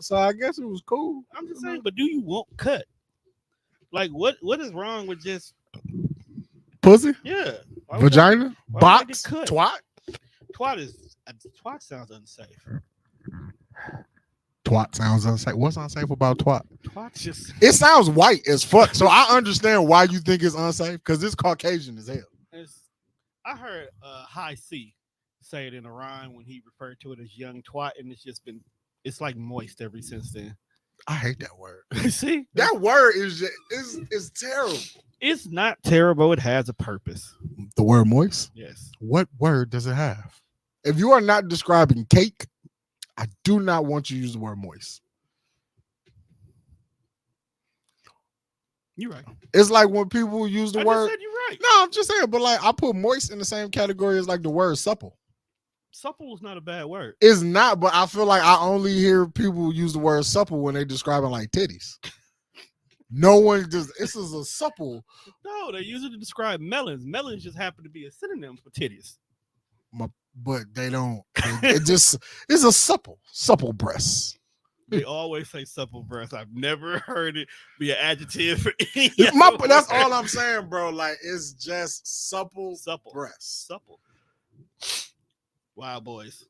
so I guess it was cool. I'm just saying, but do you want cut? Like, what is wrong with just Pussy, yeah, vagina, box, cut? twat. Twat sounds unsafe. Twat sounds unsafe. What's unsafe about twat? Twat just It sounds white as fuck. So I understand why you think it's unsafe because it's Caucasian as hell. I heard High C say it in a rhyme when he referred to it as young twat, and it's like moist ever since then. I hate that word. See, that word is terrible. It's not terrible. It has a purpose. The word moist? Yes. What word does it have? If you are not describing cake, I do not want you to use the word moist. You're right. It's like when people use the word. Just said you're right. No, I'm just saying, but like I put moist in the same category as like the word supple. Supple is not a bad word. It's not, but I feel like I only hear people use the word supple when they describing like titties. No one just. This is a supple. No, they use it to describe melons. Melons just happen to be a synonym for titties. But they don't. It's a supple breast. They always say supple breast. I've never heard it be an adjective for any. That's all I'm saying, bro. Like it's just supple breast. Supple. Wow, boys.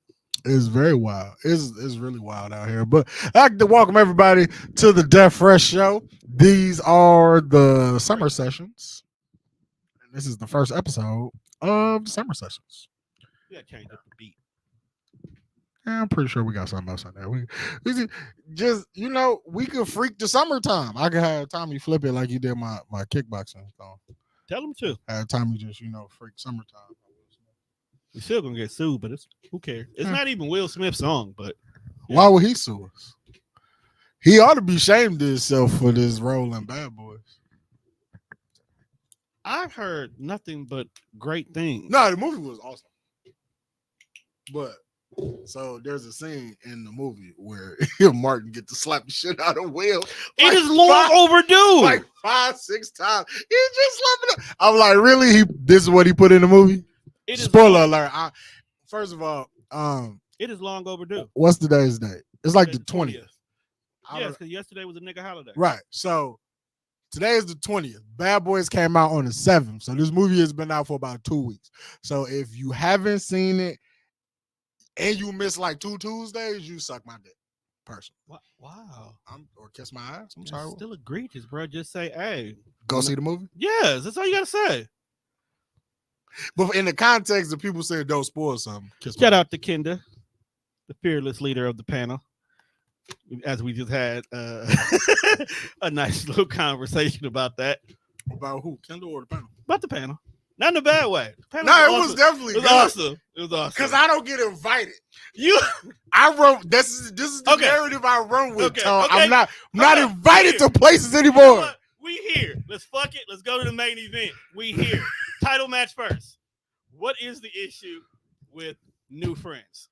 It's very wild. It's really wild out here. But I'd like to welcome everybody to the DefFresh Show. These are the summer sessions. And this is the first episode of the summer sessions. Yeah, change up the beat. Yeah, I'm pretty sure we got something else on there. We just, we could freak the summertime. I could have Tommy flip it like you did my kickboxing. So tell him to. Have Tommy just, freak summertime. We're still gonna get sued, but who cares? It's not even Will Smith's song, but why would he sue us? He ought to be ashamed of himself for this role in Bad Boys. I've heard nothing but great things. No, the movie was awesome. But so there's a scene in the movie where Martin gets to slap the shit out of Will. It is long overdue. Like 5-6 times. He just slapping it. I'm like, really? This is what he put in the movie? Spoiler alert. First of all, it is long overdue. What's today's date? It's like the 20th. Yes, because yesterday was a nigga holiday. Right. So today is the 20th. Bad Boys came out on the 7th. So this movie has been out for about 2 weeks. So if you haven't seen it and you missed like 2 Tuesdays, you suck my dick. Personally. Wow. Or kiss my ass. I'm sorry. Still egregious, bro. Just say, hey. Go see the movie? Yes, that's all you got to say. But in the context of people saying don't spoil something. Shout out to Kenda, the fearless leader of the panel. As we just had a nice little conversation about that. About who? Kendall or the panel? About the panel. Not in a bad way. Was definitely good. Awesome. It was awesome. Because I don't get invited. I wrote this is the narrative I run with. Okay. I'm not invited to places anymore. You know we here. Let's fuck it. Let's go to the main event. We here. Title match first. What is the issue with new friends?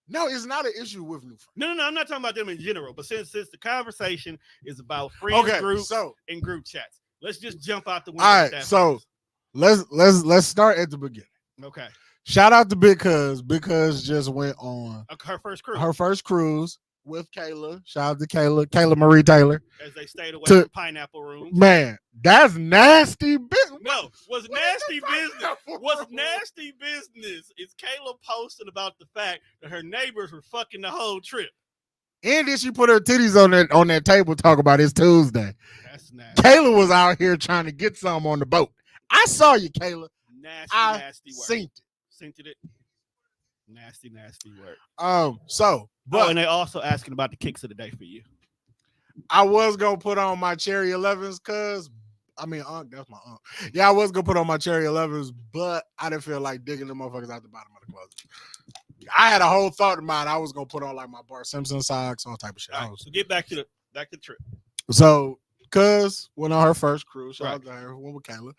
No, it's not an issue with new friends. No. I'm not talking about them in general. But since the conversation is about friends groups and group chats, let's just jump out the window. All right, so let's start at the beginning. Okay. Shout out to Big Cuz. Big Cuz just went on her first cruise with Kayla. Shout out to Kayla Marie Taylor. As they stayed away from Pineapple Room. Man, that's nasty business. No, what's nasty business is Kayla posted about the fact that her neighbors were fucking the whole trip. And then she put her titties on that table talk about it's Tuesday. That's nasty. Kayla was out here trying to get some on the boat. I saw you, Kayla. Nasty work. Seen it. Nasty work. And they also asking about the kicks of the day for you. I was gonna put on my Cherry 11s, cause that's my aunt. Yeah, I was gonna put on my Cherry 11s, but I didn't feel like digging the motherfuckers out the bottom of the closet. I had a whole thought in mind. I was gonna put on like my Bart Simpson socks, all type of shit. Right, so get back to the trip. So, cuz went on her first cruise. Shout out to her, went with Kayla.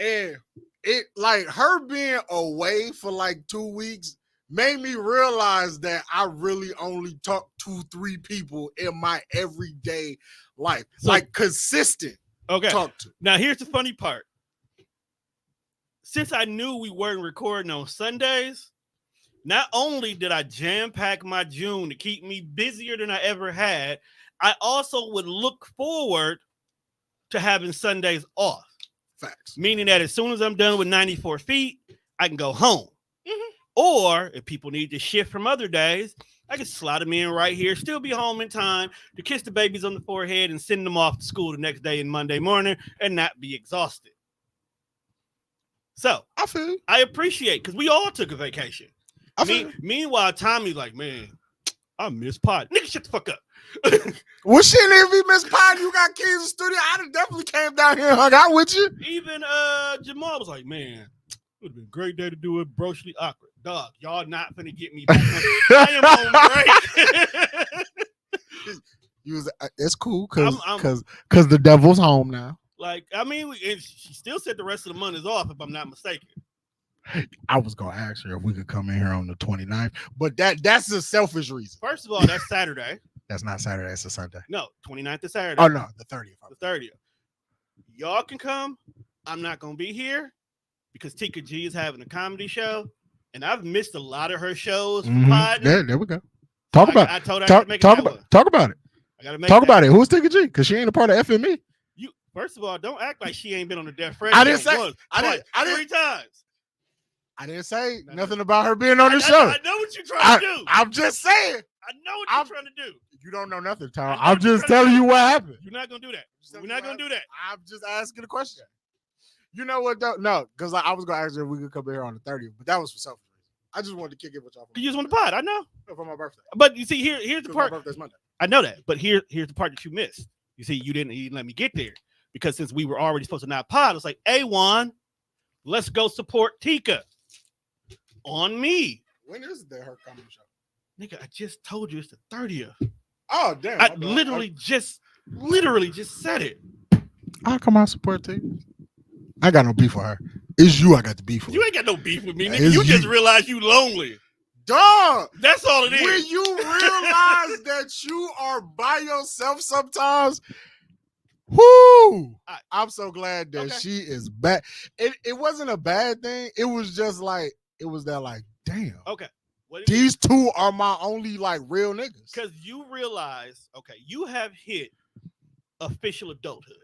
And it like her being away for like 2 weeks made me realize that I really only talk to 3 people in my everyday life. So, like consistent. Okay. Talk to. Now here's the funny part. Since I knew we weren't recording on Sundays, Not only did I jam pack my June to keep me busier than I ever had, I also would look forward to having Sundays off. Facts. Meaning that as soon as I'm done with 94 feet, I can go home. Mm-hmm. Or if people need to shift from other days, I can slide them in right here, still be home in time to kiss the babies on the forehead and send them off to school the next day and Monday morning and not be exhausted. So I appreciate, because we all took a vacation. Meanwhile, Tommy's like, man, I miss pod. Nigga, shut the fuck up. Well, shit, if we miss pod, you got kids in the studio, I'd have definitely came down here and hung out with you. Even Jamal was like, man, it would have been a great day to do it. Brochly awkward. Dog, y'all not finna get me back. I am on break. It's cool because the devil's home now. Like, I mean, she still said the rest of the month is off, if I'm not mistaken. I was gonna ask her if we could come in here on the 29th, but that's a selfish reason. First of all, that's Saturday. That's not Saturday, it's a Sunday. No, 29th is Saturday. Oh no, the 30th. The 30th. Y'all can come. I'm not gonna be here because Tika G is having a comedy show, and I've missed a lot of her shows. There we go. Talk about it. I told her talk about it. I gotta make talk about it. Who's Tika G? Because she ain't a part of FME. You first of all, don't act like she ain't been on the DefFresh. I didn't say once, I twice, didn't 3 times. I didn't say nothing about her being on the show. I know what you're trying to do. I'm just saying. I know what you're trying to do. You don't know nothing, Tom. I'm just telling you what happened. You're not gonna do that. We're not gonna do that. I'm just asking a question. You know what? Though? No, because I was gonna ask you if we could come here on the 30th, but that was for selfish reasons. I just wanted to kick it with y'all. You just want the pod. I know. No, for my birthday. But you see, here's the part. My birthday's Monday. I know that, but here's the part that you missed. You see, you didn't let me get there because since we were already supposed to not pod, it's like, hey, Wonne, let's go support Tika. On me. When is her comedy show? Nigga, I just told you it's the 30th. Oh, damn. I literally just said it. I'll come out support Tika. I got no beef with her. It's you I got the beef with. You ain't got no beef with me, nigga. You just realize you lonely. Dog. That's all it is. When you realize that you are by yourself sometimes, whoo! I'm so glad that she is back. It wasn't a bad thing. It was just like, damn. Okay. These two are my only like real niggas. Because you realize, you have hit official adulthood.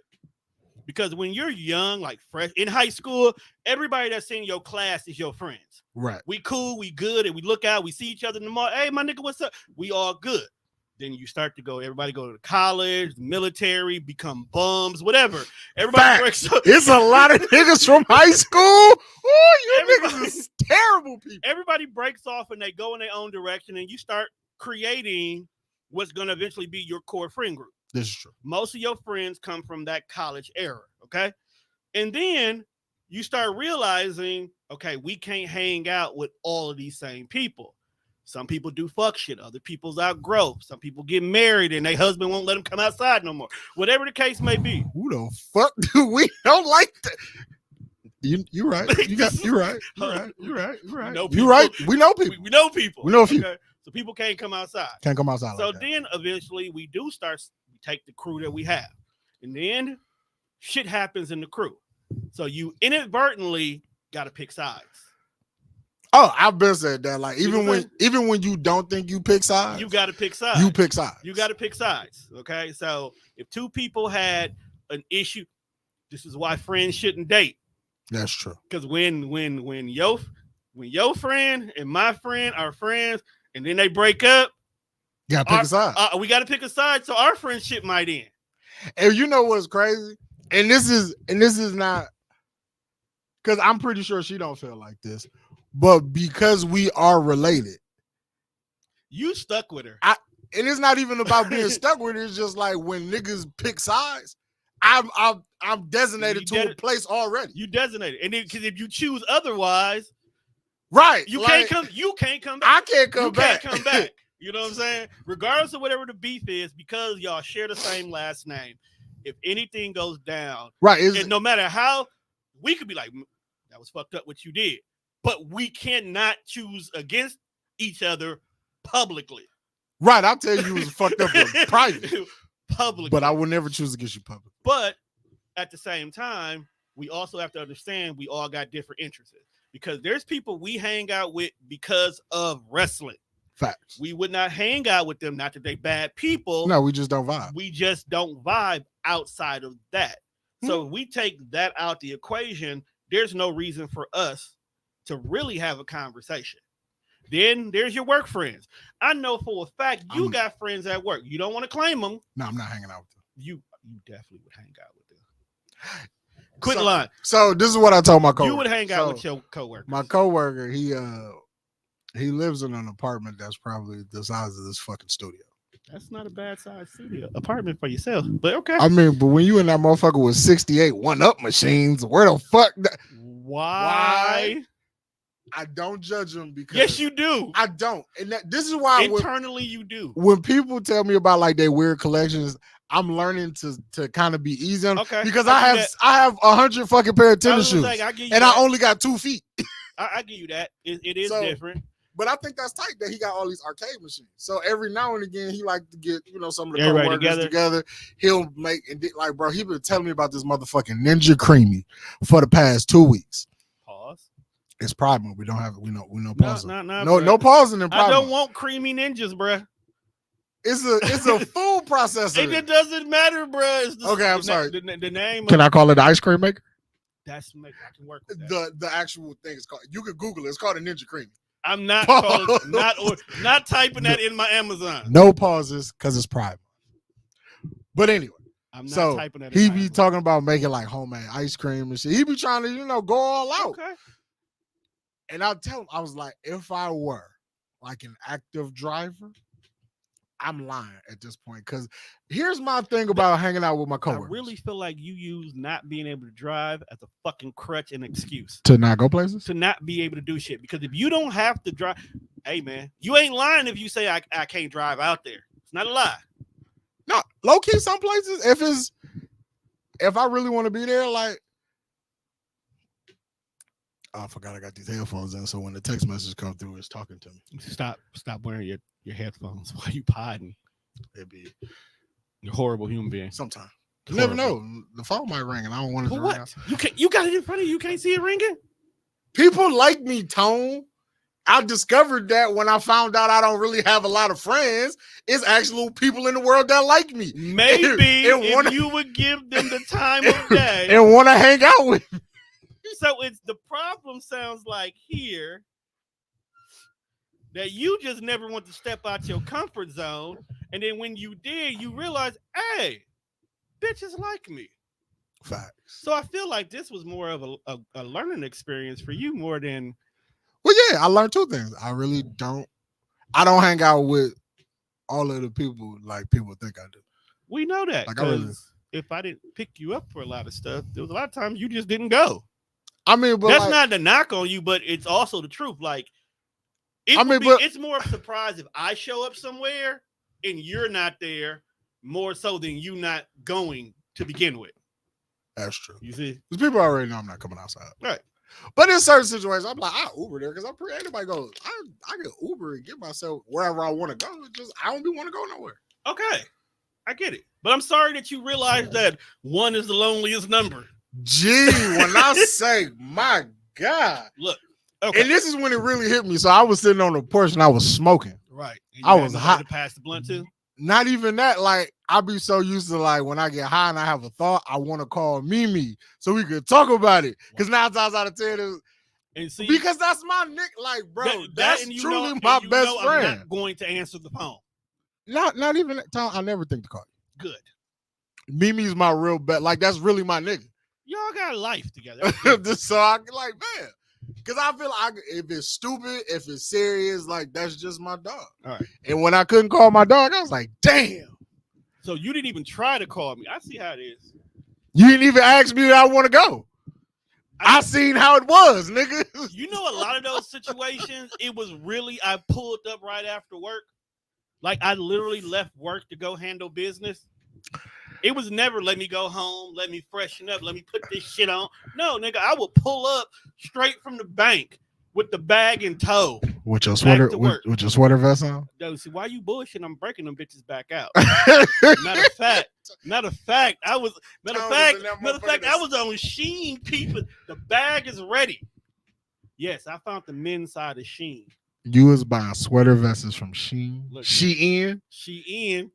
Because when you're young, like fresh in high school, everybody that's in your class is your friends. Right. We cool, we good, and we look out, we see each other in the mall. Hey, my nigga, what's up? We all good. Then you start to go, everybody go to college, military, become bums, whatever. Everybody breaks up. It's a lot of niggas from high school. Oh, you niggas is terrible people. Everybody breaks off and they go in their own direction, and you start creating what's going to eventually be your core friend group. This is true. Most of your friends come from that college era, okay? And then you start realizing, we can't hang out with all of these same people. Some people do fuck shit. Other people's outgrow. Some people get married and their husband won't let them come outside no more. Whatever the case may be. Who the fuck do we don't like that? You're right. You're right. You're right. You're right. We know people. We know people. We know a few. Okay? So people can't come outside. Can't come outside. So like then eventually we do start take the crew that we have. And then shit happens in the crew. So you inadvertently got to pick sides. Oh, I've been said that. Like even when you don't think you pick sides, you got to pick sides. You pick sides. You got to pick sides. Okay, so if two people had an issue, this is why friends shouldn't date. That's true. Because when your friend and my friend are friends, and then they break up, you gotta pick a side. We got to pick a side, so our friendship might end. And you know what's crazy? And this is not because I'm pretty sure she don't feel like this. But because we are related, you stuck with her. And it's not even about being stuck with her. It's just like when niggas pick sides, I'm designated to a place already. You designated, and because if you choose otherwise, right, you can't come. You can't come back. I can't come back. Can't come back. You know what I'm saying? Regardless of whatever the beef is, because y'all share the same last name. If anything goes down, right, and no matter how, we could be like, that was fucked up what you did. But we cannot choose against each other publicly. Right, I'll tell you it was fucked up in private. Publicly. But I will never choose against you publicly. But at the same time, we also have to understand we all got different interests. because there's people we hang out with because of wrestling. Facts. We would not hang out with them, not that they bad people. No, we just don't vibe. We just don't vibe outside of that. So if we take that out the equation, there's no reason for us to really have a conversation. Then there's your work friends. I know for a fact you got friends at work. You don't want to claim them. No, I'm not hanging out with them. You definitely would hang out with them. Quit lying. So this is what I told my coworker. You would hang out with your coworker. My coworker, he lives in an apartment that's probably the size of this fucking studio. That's not a bad size studio apartment for yourself, but okay. I mean, but when you in that motherfucker with 68 1-up machines, where the fuck? Why? I don't judge them because yes, you do. I don't, and this is why internally you do. When people tell me about like their weird collections, I'm learning to kind of be easy on because I have 100 fucking pair of tennis shoes, and I only got 2 feet. I give you that. It is different. But I think that's tight that he got all these arcade machines. So every now and again, he like to get, some of the coworkers together. He'll make, and like, bro, he been telling me about this motherfucking Ninja Creamy for the past 2 weeks. Pause. It's Pride Month. We don't have, we no pausing. No pausing in Pride I don't Month. want creamy ninjas, bro. It's a food processor. It doesn't matter, bro. Okay, I'm sorry. The name. Can I call it the ice cream maker? I can work with that. The actual thing is called. You can Google it. It's called a Ninja Creamy. I'm not not typing that in my Amazon. No pauses because it's private. But anyway, I'm not typing that. He be talking about making like homemade ice cream and shit. He be trying to go all out. Okay. And I tell him, I was like, if I were like an active driver, I'm lying at this point. Because here's my thing about hanging out with my coworkers. I really feel like you use not being able to drive as a fucking crutch and excuse. To not go places? To not be able to do shit. Because if you don't have to drive, hey, man, you ain't lying if you say I can't drive out there. It's not a lie. No, low-key some places, if I really want to be there, like, I forgot I got these headphones in, so when the text message comes through, it's talking to me. Stop wearing your headphones while you podding. You're a horrible human being. Sometimes. You never know. The phone might ring and I don't want it to ring out. You got it in front of you. You can't see it ringing? People like me, Tone. I discovered that when I found out I don't really have a lot of friends. It's actual people in the world that like me. Maybe if you would give them the time of day. And want to hang out with me. So it's the problem sounds like here that you just never want to step out your comfort zone. And then when you did, you realize, hey, bitches like me. Facts. So I feel like this was more of a learning experience for you more than. Well, yeah, I learned 2 things. I don't hang out with all of the people like people think I do. We know that. Because if I didn't pick you up for a lot of stuff, there was a lot of times you just didn't go. I mean, but that's not the knock on you, but it's also the truth. Like, it's more of a surprise if I show up somewhere and you're not there, more so than you not going to begin with. That's true. You see, because people already know I'm not coming outside, right? But in certain situations, I'm like, I Uber there because anybody goes, I can Uber and get myself wherever I want to go. I don't want to go nowhere. Okay, I get it, but I'm sorry that you realize that 1 is the loneliest number. Gee, when I say, my God. Look, okay. And this is when it really hit me. So I was sitting on the porch and I was smoking. Right. I was hot. To pass the blunt too? Not even that. Like, I be so used to, like, when I get high and I have a thought, I want to call Mimi so we could talk about it. Because 9 times out of 10, because that's my nick. Like, bro, that's truly my best friend. I'm not going to answer the phone. Not even that time. I never think to call you. Good. Mimi's my real bet. Like, that's really my nigga. Y'all got life together. So I like, man, because I feel like if it's stupid, if it's serious, like that's just my dog. All right. And when I couldn't call my dog, I was like, damn. So you didn't even try to call me. I see how it is. You didn't even ask me if I want to go. I seen how it was, nigga. You know, a lot of those situations, it was really, I pulled up right after work. Like I literally left work to go handle business. It was never let me go home, let me freshen up, let me put this shit on. No, nigga, I would pull up straight from the bank with the bag in tow. With your sweater, with your sweater vest on? Yo, see, why you bullshitting? I'm breaking them bitches back out. Matter of fact, I was I was on Sheen peeping. The bag is ready. Yes, I found the men's side of Shein. You was buying sweater vests from Shein. Look, Shein. Shein.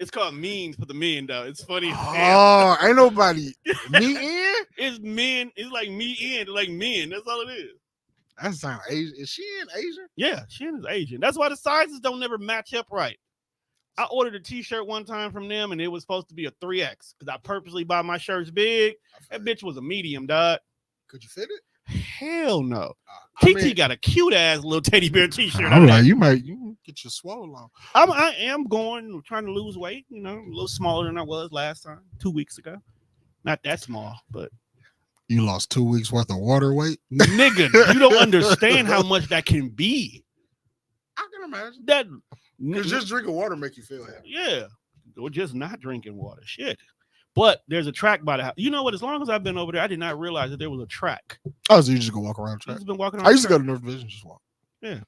It's called means for the men, though. It's funny. Oh, ain't nobody me in. It's men. It's like me in, like men. That's all it is. That sounds Asian. Is Shein Asian? Yeah, Shein is Asian. That's why the sizes don't never match up right. I ordered a T-shirt one time from them, and it was supposed to be a 3X because I purposely buy my shirts big. That bitch was a medium, dog. Could you fit it? Hell no. TT got a cute ass little teddy bear T-shirt. I'm like, you get your swole on. I am trying to lose weight. You know, a little smaller than I was last time, 2 weeks ago. Not that small, but you lost 2 weeks worth of water weight, nigga. You don't understand how much that can be. I can imagine That because just drinking water make you feel heavy. Yeah, or just not drinking water. Shit. But there's a track by the house. You know what? As long as I've been over there, I did not realize that there was a track. Oh, so you just go walk around the track? I've been walking around. I used to go to North Division, just walk. Yeah.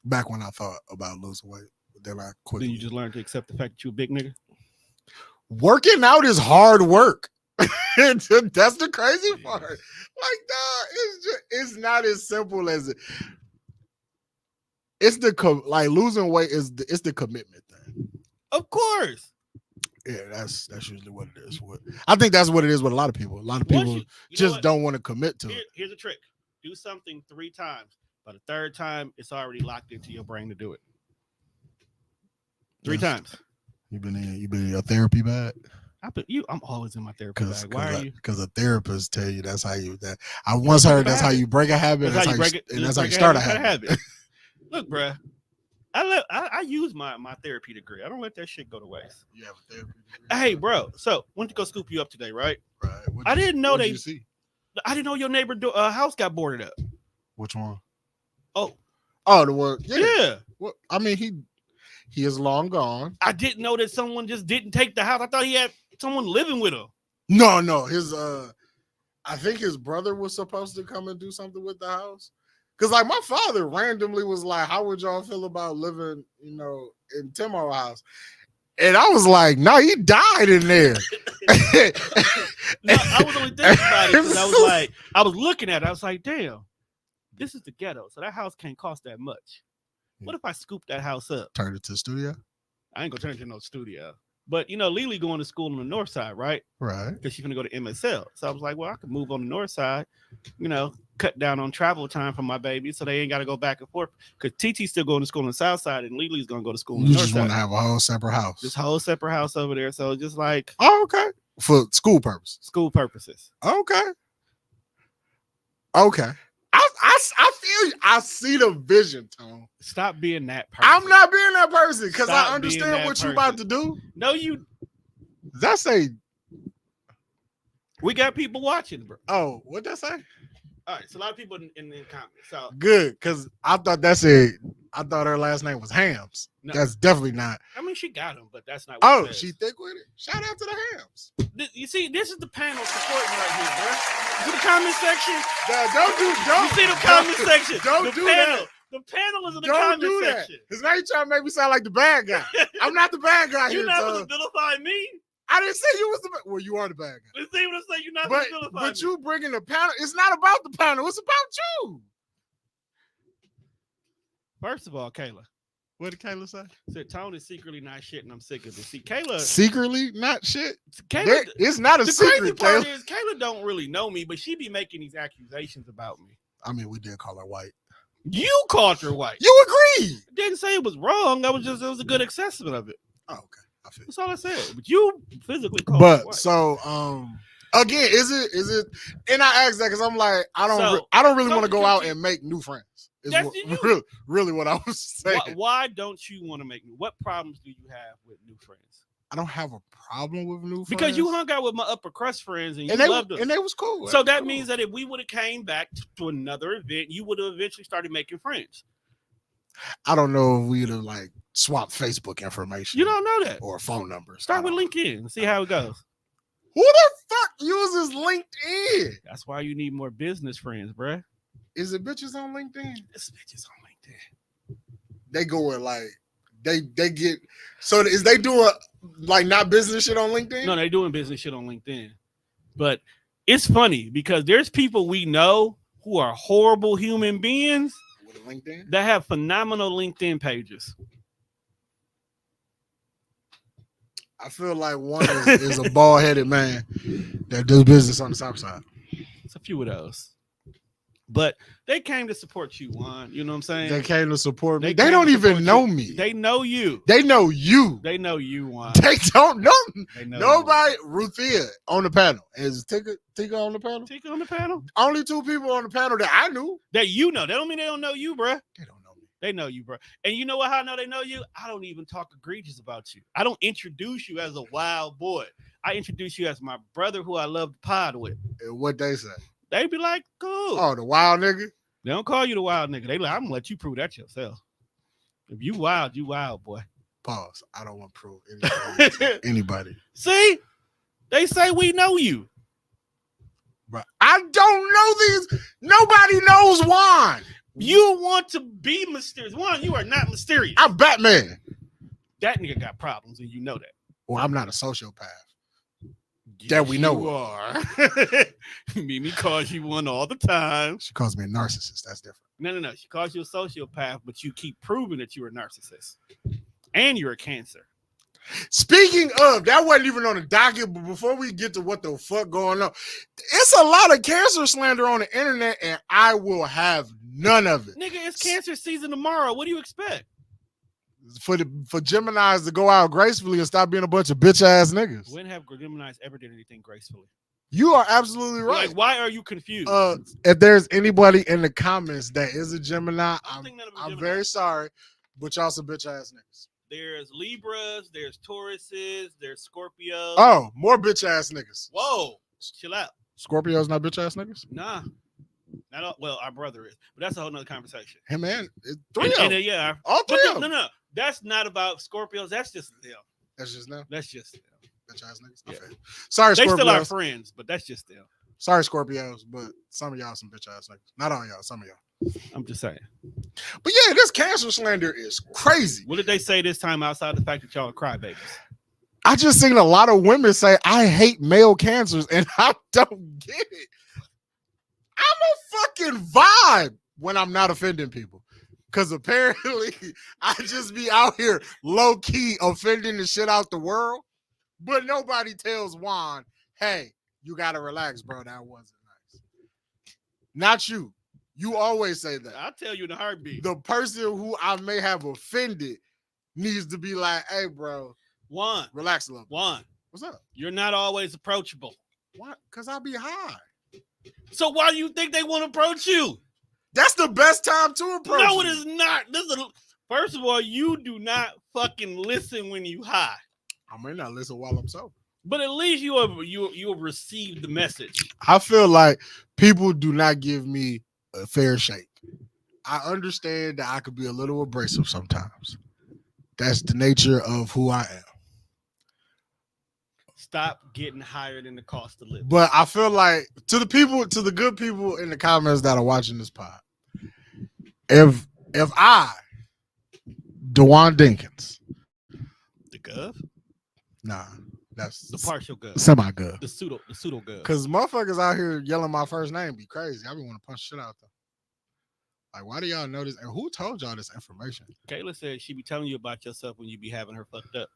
Back when I thought about losing weight, but then I quit. Then you just learned to accept the fact that you're a big nigga. Working out is hard work. That's the crazy part. Like, dog, it's not as simple as it. It's like losing weight it's the commitment thing. Of course. Yeah, that's usually what it is. I think that's what it is with a lot of people. A lot of people just don't want to commit to it. Here's a trick. Do something 3 times. By the 3rd time, it's already locked into your brain to do it. 3 times. You've been in your therapy bag? I'm always in my therapy bag. Why are you? Because a therapist tell you that's how you I once heard that's how you break a habit. That's how you start a habit. Look, bruh. I use my therapy degree. I don't let that shit go to waste. You have a therapy degree? Hey, bro. So went to go scoop you up today, right? Right. I didn't know you see? I didn't know your neighbor house got boarded up. Which one? Oh, the one. Yeah. Well, I mean, he is long gone. I didn't know that someone just didn't take the house. I thought he had someone living with him. No. His I think his brother was supposed to come and do something with the house. Cause like my father randomly was like, "How would y'all feel about living, in Timo's house?" And I was like, "No, he died in there." No, I was only thinking about it because I was looking at it. I was like, "Damn, this is the ghetto, so that house can't cost that much. What if I scoop that house up? Turn it to a studio? I ain't gonna turn it to no studio." But Lily going to school on the north side, right? Right. Because she's gonna go to MSL. So I was like, well, I could move on the north side, cut down on travel time for my baby, so they ain't gotta go back and forth. Because TT's still going to school on the south side, and Lily's gonna go to school on the north side. You just want to have a whole separate house. This whole separate house over there. So just like, oh, okay, for school purposes. School purposes. Okay. I feel you. I see the vision, Tom. Stop being that person. I'm not being that person because I understand what you're about to do. No, you. That's we got people watching, bro. Oh, what'd that say? All right, so a lot of people in the comments. So good, because I thought I thought her last name was Hams. No, that's definitely not. I mean, she got him, but that's not. What she thick with it. Shout out to the Hams. You see, this is the panel supporting right here, bro. You see the comment section? Don't. You see the comment section? Don't do that. The panel is in the comment section. Because now you're trying to make me sound like the bad guy. I'm not the bad guy here. You're not going to vilify me. I didn't say you was the bad. Well, you are the bad guy. Let's see what I say. You're not going to vilify me. But you bringing the panel. It's not about the panel. It's about you. First of all, Kayla. What did Kayla say? Said Tone is secretly not shit, and I'm sick of it. See, Kayla secretly not shit. Kayla, it's not a secret. The crazy part is Kayla don't really know me, but she be making these accusations about me. I mean, we did call her white. You called her white. You agreed. I didn't say it was wrong. It was a good assessment of it. Oh, okay. I feel that's all I said. But you physically called her white. So again, is it? And I asked that because I'm like, I don't really want to go out and make new friends. Is really what I was saying. Why don't you want to make new? What problems do you have with new friends? I don't have a problem with new friends. Because you hung out with my upper crust friends and they loved them. And they was cool. So that means that if we would have came back to another event, you would have eventually started making friends. I don't know if we'd have like swapped Facebook information. You don't know that. Or phone numbers. Start with LinkedIn and see how it goes. Who the fuck uses LinkedIn? That's why you need more business friends, bruh. Is it bitches on LinkedIn? It's bitches on LinkedIn. They going like they get. So is they doing like not business shit on LinkedIn? No, they doing business shit on LinkedIn. But it's funny because there's people we know who are horrible human beings with a LinkedIn that have phenomenal LinkedIn pages. I feel like one is a bald-headed man that does business on the South Side. It's a few of those. But they came to support you, Wonne. You know what I'm saying? They came to support me. They don't even know me. They know you. They know you. They know you, Wonne. They don't know. They know nobody. Ruthia on the panel. Is Tika on the panel? Tika on the panel? Only 2 people on the panel that I knew. That you know. That don't mean they don't know you, bruh. They don't know me. They know you, bro. And you know what? How I know they know you? I don't even talk egregious about you. I don't introduce you as a wild boy. I introduce you as my brother who I love to pod with. And what they say? They be like, cool. Oh, the wild nigga? They don't call you the wild nigga. They like, I'm gonna let you prove that yourself. If you wild, boy. Pause. I don't want to prove anything to anybody. See? They say we know you. Bro, I don't know these. Nobody knows Wonne. You want to be mysterious. Wonne, you are not mysterious. I'm Batman. That nigga got problems, and you know that. Well, I'm not a sociopath. That we know. You are. Mimi calls you one all the time. She calls me a narcissist. That's different. No. She calls you a sociopath, but you keep proving that you're a narcissist. And you're a Cancer. Speaking of, that wasn't even on the docket, but before we get to what the fuck going on, it's a lot of Cancer slander on the internet, and I will have none of it. Nigga, it's Cancer season tomorrow. What do you expect? For Geminis to go out gracefully and stop being a bunch of bitch ass niggas. When have Geminis ever did anything gracefully? You are absolutely right. Like, why are you confused? If there's anybody in the comments that is a Gemini, I'm very sorry, but y'all some bitch ass niggas. There's Libras, there's Tauruses, there's Scorpios. Oh, more bitch ass niggas. Whoa, chill out. Scorpios not bitch ass niggas? Nah. Not all, well, our brother is, but that's a whole nother conversation. Hey man, 3 of them. Yeah, all 3 of them. No. That's not about Scorpios. That's just them. That's just them. That's just them. Bitch ass niggas. Yeah. Sorry, they Scorpios. Still our friends, but that's just them. Sorry, Scorpios, but some of y'all some bitch ass niggas. Not all y'all, some of y'all. I'm just saying. But yeah, this Cancer slander is crazy. What did they say this time outside the fact that y'all are crybabies? I just seen a lot of women say, I hate male Cancers, and I don't get it. I'm a fucking vibe when I'm not offending people. Because apparently I just be out here low-key offending the shit out the world. But nobody tells Wonne, hey, you got to relax, bro. That wasn't nice. Not you. You always say that. I'll tell you in a heartbeat. The person who I may have offended needs to be like, hey, bro. Wonne. Relax a little bit. Wonne. What's up? You're not always approachable. What? Because I'll be high. So why do you think they want to approach you? That's the best time to approach. No, it is not. First of all, you do not fucking listen when you high. I may not listen while I'm sober. But at least you have received the message. I feel like people do not give me a fair shake. I understand that I could be a little abrasive sometimes. That's the nature of who I am. Stop getting higher than the cost of living. But I feel like to the good people in the comments that are watching this pod, if I, DeWan Dinkins, the gov, nah, that's the partial gov, semi-gov, the pseudo gov, because motherfuckers out here yelling my first name be crazy. I be want to punch shit out them. Like, why do y'all know this? And who told y'all this information? Kayla said she be telling you about yourself when you be having her fucked up.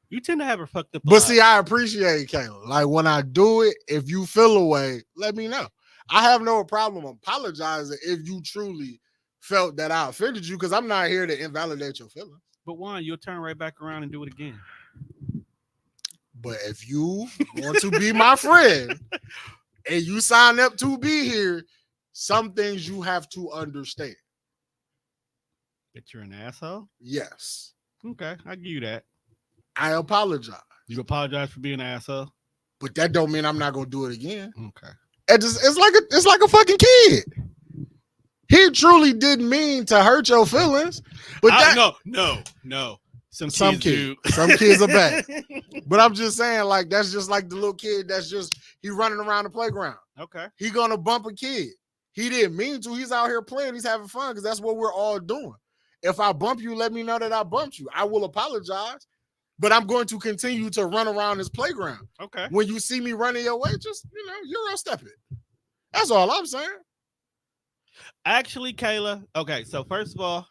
You tend to have her fucked up. But see, I appreciate Kayla. Like, when I do it, if you feel away, let me know. I have no problem apologizing if you truly felt that I offended you, because I'm not here to invalidate your feelings. But Wonne, you'll turn right back around and do it again. But if you want to be my friend and you sign up to be here, some things you have to understand. That you're an asshole? Yes. Okay, I give you that. I apologize. You apologize for being an asshole? But that don't mean I'm not gonna do it again. Okay. It's like a fucking kid. He truly didn't mean to hurt your feelings. But no. Some kids are bad. But I'm just saying, like, that's just like the little kid he running around the playground. Okay. He gonna bump a kid. He didn't mean to. He's out here playing. He's having fun because that's what we're all doing. If I bump you, let me know that I bumped you. I will apologize, but I'm going to continue to run around this playground. Okay. When you see me running your way, just, Euro step it. That's all I'm saying. Actually, Kayla. Okay, so first of all,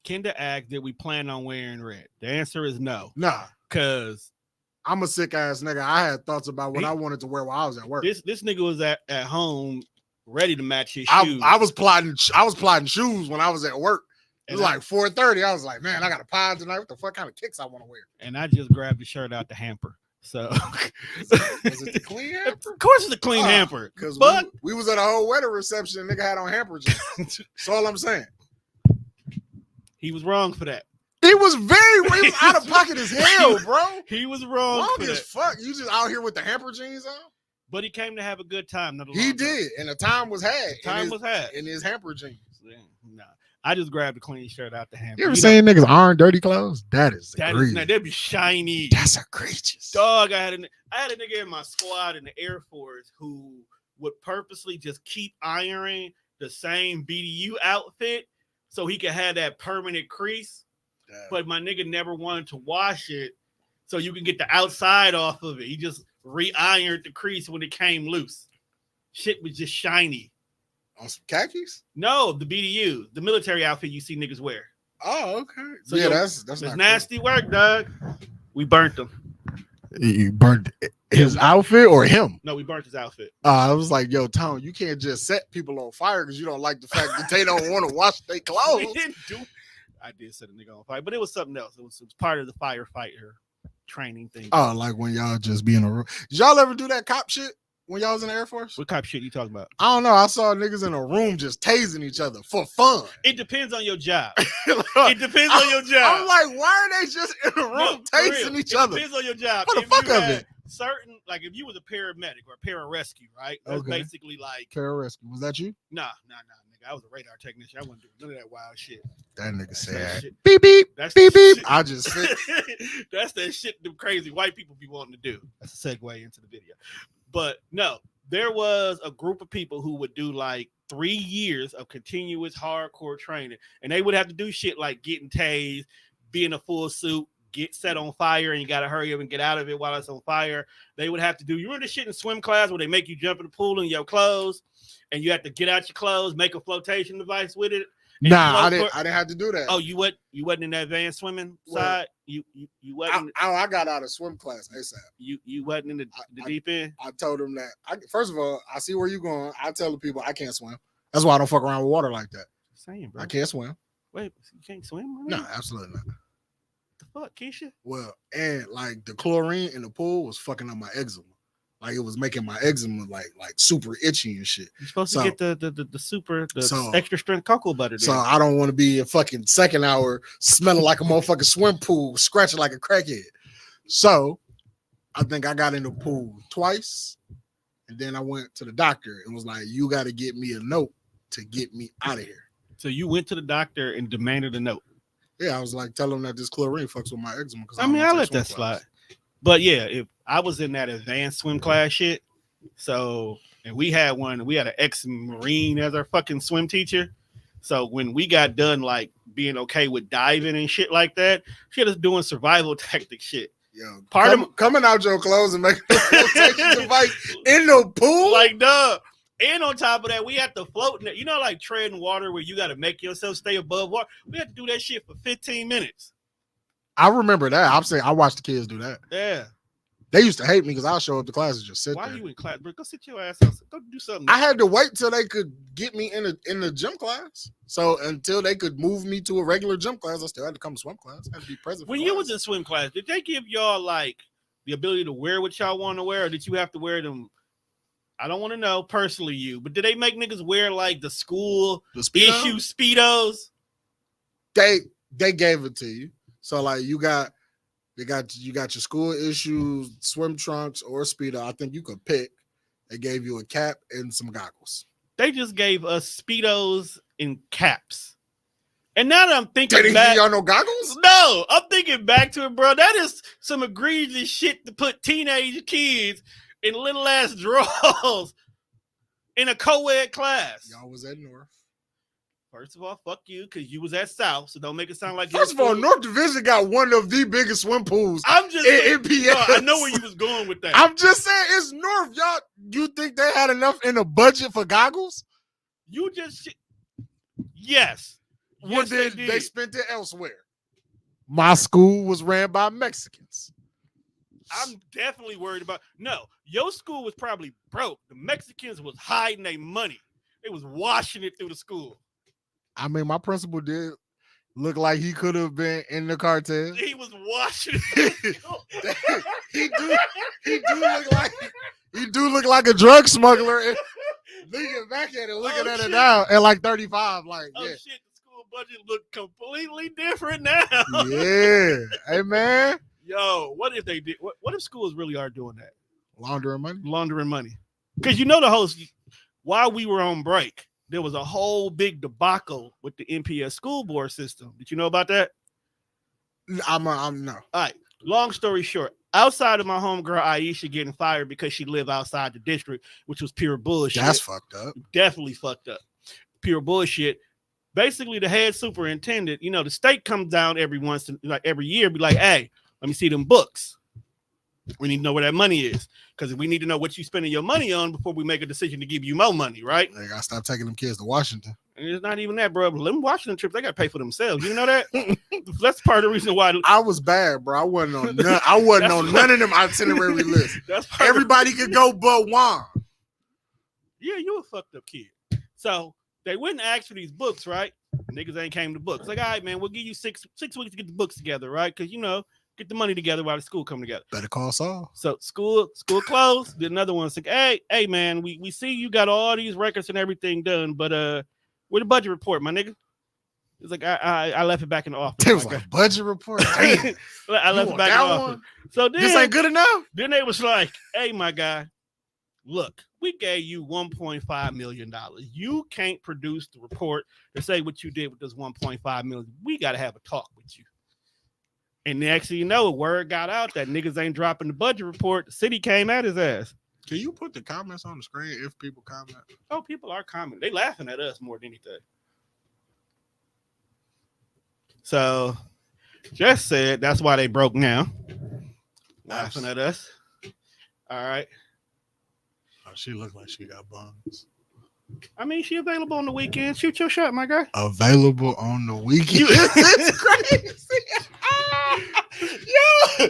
Kenda asked, did we plan on wearing red? The answer is no. Nah. Cause I'm a sick ass nigga. I had thoughts about what I wanted to wear while I was at work. This nigga was at home ready to match his shoes. I was plotting shoes when I was at work. It was like 4:30. I was like, man, I got a pod tonight. What the fuck kind of kicks I want to wear? And I just grabbed the shirt out the hamper. So was it the clean hamper? Of course it's a clean hamper. Because we was at a whole wedding reception and nigga had on hamper jeans. That's all I'm saying. He was wrong for that. He was out of pocket as hell, bro. He was wrong as fuck. You just out here with the hamper jeans on? But he came to have a good time. He did, and the time was had. In his hamper jeans. Yeah, nah. I just grabbed a clean shirt out the hamper. You ever seen niggas iron dirty clothes? That'd be shiny. That's egregious. Dog, I had a nigga in my squad in the Air Force who would purposely just keep ironing the same BDU outfit so he could have that permanent crease. Damn. But my nigga never wanted to wash it so you can get the outside off of it. He just re-ironed the crease when it came loose. Shit was just shiny. On some khakis? No, the BDU, the military outfit you see niggas wear. Oh, okay. So yeah, that's not nasty work, dog. We burnt them. You burnt his outfit or him? No, we burnt his outfit. I was like, yo, Tone, you can't just set people on fire because you don't like the fact that they don't want to wash their clothes. I did set a nigga on fire, but it was something else. It was part of the firefighter training thing. Oh, like when y'all just be in a room. Did y'all ever do that cop shit when y'all was in the Air Force? What cop shit you talking about? I don't know. I saw niggas in a room just tasing each other for fun. It depends on your job. It depends on your job. I'm like, why are they just in a room tasing each other? It depends on your job. What the fuck of it? Certain, like if you was a paramedic or a pararescue, right? That's basically like pararescue. Was that you? Nah, nigga. I was a radar technician. I wasn't doing none of that wild shit. That nigga said beep beep. That's beep beep. I just that's that shit the crazy white people be wanting to do. That's a segue into the video. But no, there was a group of people who would do like 3 years of continuous hardcore training, and they would have to do shit like getting tased, be in a full suit, get set on fire, and you got to hurry up and get out of it while it's on fire. They would have to do, you remember the shit in swim class where they make you jump in the pool in your clothes and you have to get out your clothes, make a flotation device with it? Nah, I didn't have to do that. Oh, you wasn't in that advanced swimming side? You wasn't. I got out of swim class ASAP. You wasn't in the deep end? I told them that. First of all, I see where you're going. I tell the people I can't swim. That's why I don't fuck around with water like that. Same, bro. I can't swim. Wait, you can't swim? No, absolutely not. The fuck, Keisha? Well, and like the chlorine in the pool was fucking up my eczema. Like it was making my eczema like super itchy and shit. You're supposed to get the extra strength cocoa butter. So I don't want to be a fucking second hour smelling like a motherfucking swim pool, scratching like a crackhead. So I think I got in the pool twice, and then I went to the doctor and was like, "You got to get me a note to get me out of here." So you went to the doctor and demanded a note. Yeah, I was like, tell them that this chlorine fucks with my eczema. I mean, I let that slide. But yeah, if I was in that advanced swim class shit, and we had an ex-Marine as our fucking swim teacher. So when we got done like being okay with diving and shit like that, she had us doing survival tactic shit. Yo, coming out your clothes and making a flotation device in the pool? Like, duh. And on top of that, we had to float, like treading water where you got to make yourself stay above water. We had to do that shit for 15 minutes. I remember that. I'm saying I watched the kids do that. Yeah. They used to hate me because I'll show up to class and just sit there. Why are you in class, bro? Go sit your ass down. Go do something. I had to wait till they could get me in the gym class. So until they could move me to a regular gym class, I still had to come to swim class. I had to be present. When you was in swim class, did they give y'all like the ability to wear what y'all want to wear, or did you have to wear them? I don't want to know personally, but did they make niggas wear like the school issue Speedos? They gave it to you. So like you got your school issue swim trunks or Speedo. I think you could pick. They gave you a cap and some goggles. They just gave us Speedos and caps. And now that I'm thinking they didn't back, give y'all no goggles? No, I'm thinking back to it, bro. That is some egregious shit to put teenage kids in little ass drawers in a co-ed class. Y'all was at North. First of all, fuck you, because you was at South, so don't make it sound like. First of all, North Division got one of the biggest swim pools. I'm just in PS. I know where you was going with that. I'm just saying it's North. Y'all, you think they had enough in the budget for goggles? You just yes. Well, Yes, then they they did. spent it elsewhere. My school was ran by Mexicans. I'm definitely worried about. No, your school was probably broke. The Mexicans was hiding their money. They was washing it through the school. I mean, my principal did look like he could have been in the cartel. He was washing it through the school. he do look like a drug smuggler. And looking back at it, looking at it now at like 35, like Oh yeah. shit, the school budget looked completely different now. Yeah. Hey man. Yo, what if they did? What if schools really are doing that? Laundering money. Because you know the host. While we were on break, there was a whole big debacle with the NPS school board system. Did you know about that? I'm no. All right. Long story short, outside of my homegirl Aisha getting fired because she lived outside the district, which was pure bullshit. That's fucked up. Definitely fucked up. Pure bullshit. Basically, the head superintendent, the state comes down every year, be like, hey, let me see them books. We need to know where that money is. Because we need to know what you're spending your money on before we make a decision to give you more money, right? They gotta stop taking them kids to Washington. And it's not even that, bro. Them Washington trips, they gotta pay for themselves. You know that? That's part of the reason why I was bad, bro. I wasn't on none. I wasn't on none of them itinerary lists. Everybody could go but Wonne. Yeah, you a fucked up kid. So they wouldn't ask for these books, right? Niggas ain't came to books. Like, all right, man, we'll give you six weeks to get the books together, right? Because get the money together while the school come together. Better call Saul. So school closed. Then another one's like, hey, man, we see you got all these records and everything done, but where the budget report, my nigga? It's like I left it back in the office. It was like a budget report. Damn. I left it back in the office. So then this ain't good enough. Then they was like, hey, my guy, look, we gave you $1.5 million. You can't produce the report to say what you did with this $1.5 million. We got to have a talk with you. And next thing you know, word got out that niggas ain't dropping the budget report. The city came at his ass. Can you put the comments on the screen if people comment? Oh, people are commenting. They laughing at us more than anything. So, Jess said that's why they broke now. Laughing at us. All right. Oh, she looked like she got buns. I mean, she available on the weekend. Shoot your shot, my guy. Available on the weekend. It's crazy. Yo.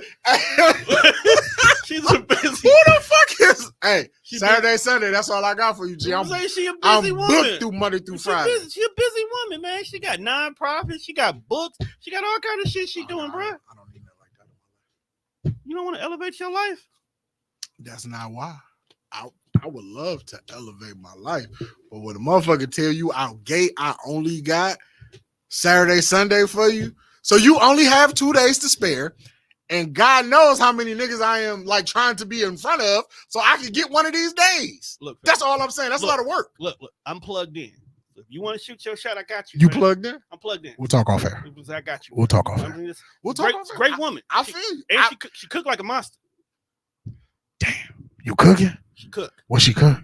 She's a busy. Who the fuck is? Hey, She Saturday, Sunday. That's all I got for you, G. I'm saying she a busy I'm woman. booked through Monday through Friday. She a busy woman, man. She got nonprofits. She got books. She got all kind of shit she doing, bro. I don't need that like that in my life. You don't want to elevate your life? That's not why. I would love to elevate my life, but when a motherfucker tell you out gate, I only got Saturday, Sunday for you, so you only have 2 days to spare, and God knows how many niggas I am like trying to be in front of, so I can get one of these days. Look, that's all I'm saying. That's a lot of work. Look, I'm plugged in. If you want to shoot your shot, I got you. You man. Plugged in? I'm plugged in. We'll talk off air. I got you. We'll talk off air. We'll talk off air. Great woman. I feel you. And she cooked like a monster. Damn, you cooking? She cook. What she cook?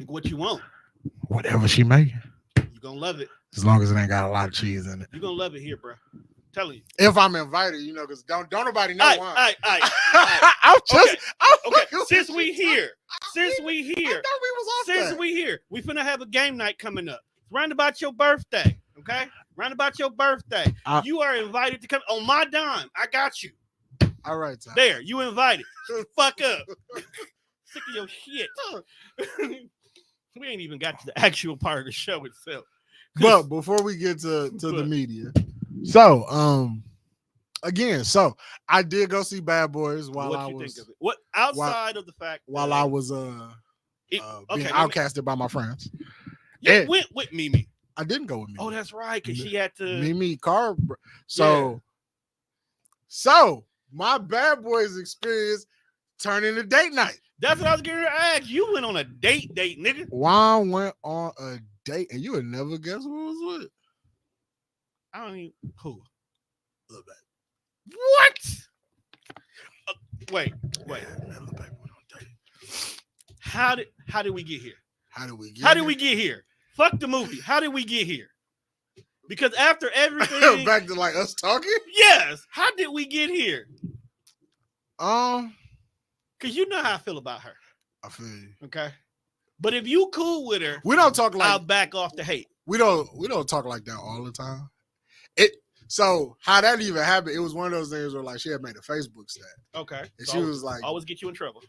What you want. Whatever she making. You gonna love it. As long as it ain't got a lot of cheese in it. You gonna love it here, bro. I'm telling you. If I'm invited, because don't nobody know why. I'm just okay. Since we here, we finna have a game night coming up. It's round about your birthday, okay? Round about your birthday. You are invited to come on my dime. I got you. All right, Tom. There, you invited. Fuck up. Sick of your shit. We ain't even got to the actual part of the show itself. But before we get to the media, so again, I did go see Bad Boys while I was. Think of it? What outside of the fact while I was being outcasted by my friends. You went with Mimi. I didn't go with Mimi. Oh, that's right, because she had to Mimi car. So my Bad Boys experience turned into date night. That's what I was getting to ask. You went on a date, nigga. Juan went on a date, and you would never guess who was with. I don't even who. Lil Baby. What? Wait. Lil Baby went on a date. How did we get here? How did we get here? Fuck the movie. How did we get here? Because after everything, back to like us talking. Yes. How did we get here? Because you know how I feel about her. I feel you. Okay. But if you cool with her, we don't talk like I'll back off the hate. We don't talk like that all the time. So how that even happened? It was one of those things where like she had made a Facebook stat. Okay. And so she was like, always get you in trouble.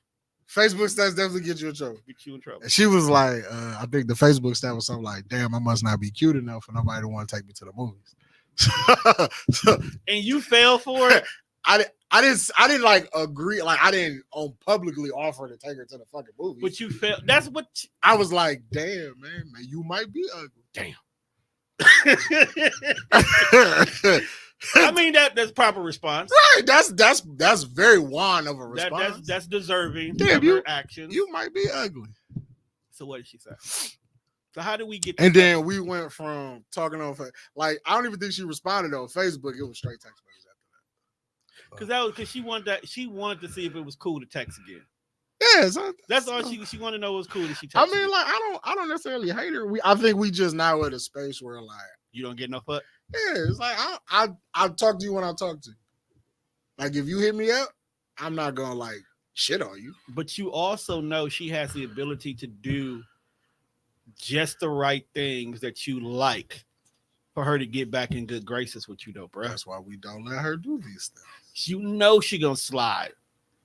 Facebook stats definitely get you in trouble. Get you in trouble. And she was like, I think the Facebook stat was something like, damn, I must not be cute enough for nobody to want to take me to the movies. And you fell for it? I didn't like agree, like I didn't publicly offer to take her to the fucking movies. But you felt that's what I was like, damn, man, you might be ugly. Damn. I mean that's proper response. Right. That's very Wonne of a response. That's deserving damn, of her actions. You might be ugly. So what did she say? So how did we get? And then we went from talking on like I don't even think she responded on Facebook. It was straight text messages after that. Because she wanted to see if it was cool to text again. Yeah, that's all she wanted to know was cool that she texted. I mean, like I don't necessarily hate her. I think we just now at a space where like you don't get no fuck. Yeah, it's like I'll talk to you when I talk to you. Like if you hit me up, I'm not gonna like shit on you. But you also know she has the ability to do just the right things that you like for her to get back in good graces with you, though, bro. That's why we don't let her do these things. You know she gonna slide.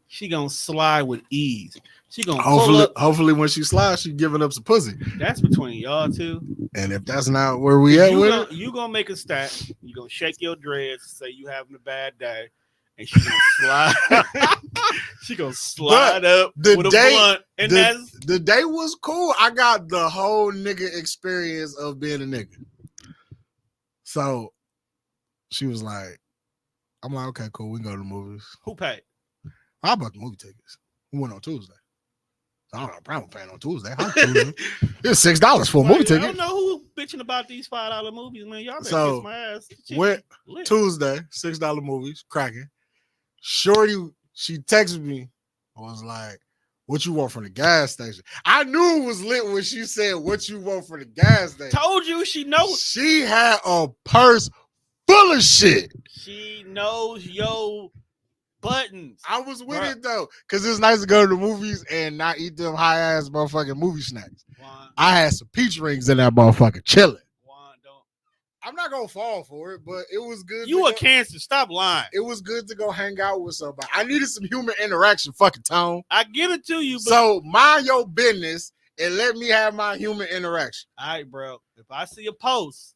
She gonna slide with ease. She gonna hopefully when she slides, she giving up some pussy. That's between y'all two. And if that's not where we at with it, you gonna make a stat. You gonna shake your dreads, say you having a bad day, and she gonna slide. She gonna slide up with a blunt, and the day was cool. I got the whole nigga experience of being a nigga. So she was like, I'm like, okay, cool. We can go to the movies. Who paid? I bought the movie tickets. We went on Tuesday. I don't have a problem paying on Tuesday. It was $6 for a movie ticket. I don't know who bitching about these $5 movies, man. Y'all better kiss my ass. Went Tuesday, $6 movies, cracking. Shorty, she texted me, was like, what you want from the gas station? I knew it was lit when she said, what you want from the gas station. Told you she knows. She had a purse full of shit. She knows yo buttons. I was with it though, because it's nice to go to the movies and not eat them high ass motherfucking movie snacks. Wonne. I had some peach rings in that motherfucker chilling. I'm not gonna fall for it, but it was good. You a cancer. Stop lying. It was good to go hang out with somebody. I needed some human interaction, fucking Tone. I give it to you. But so mind your business and let me have my human interaction. All right, bro. If I see a post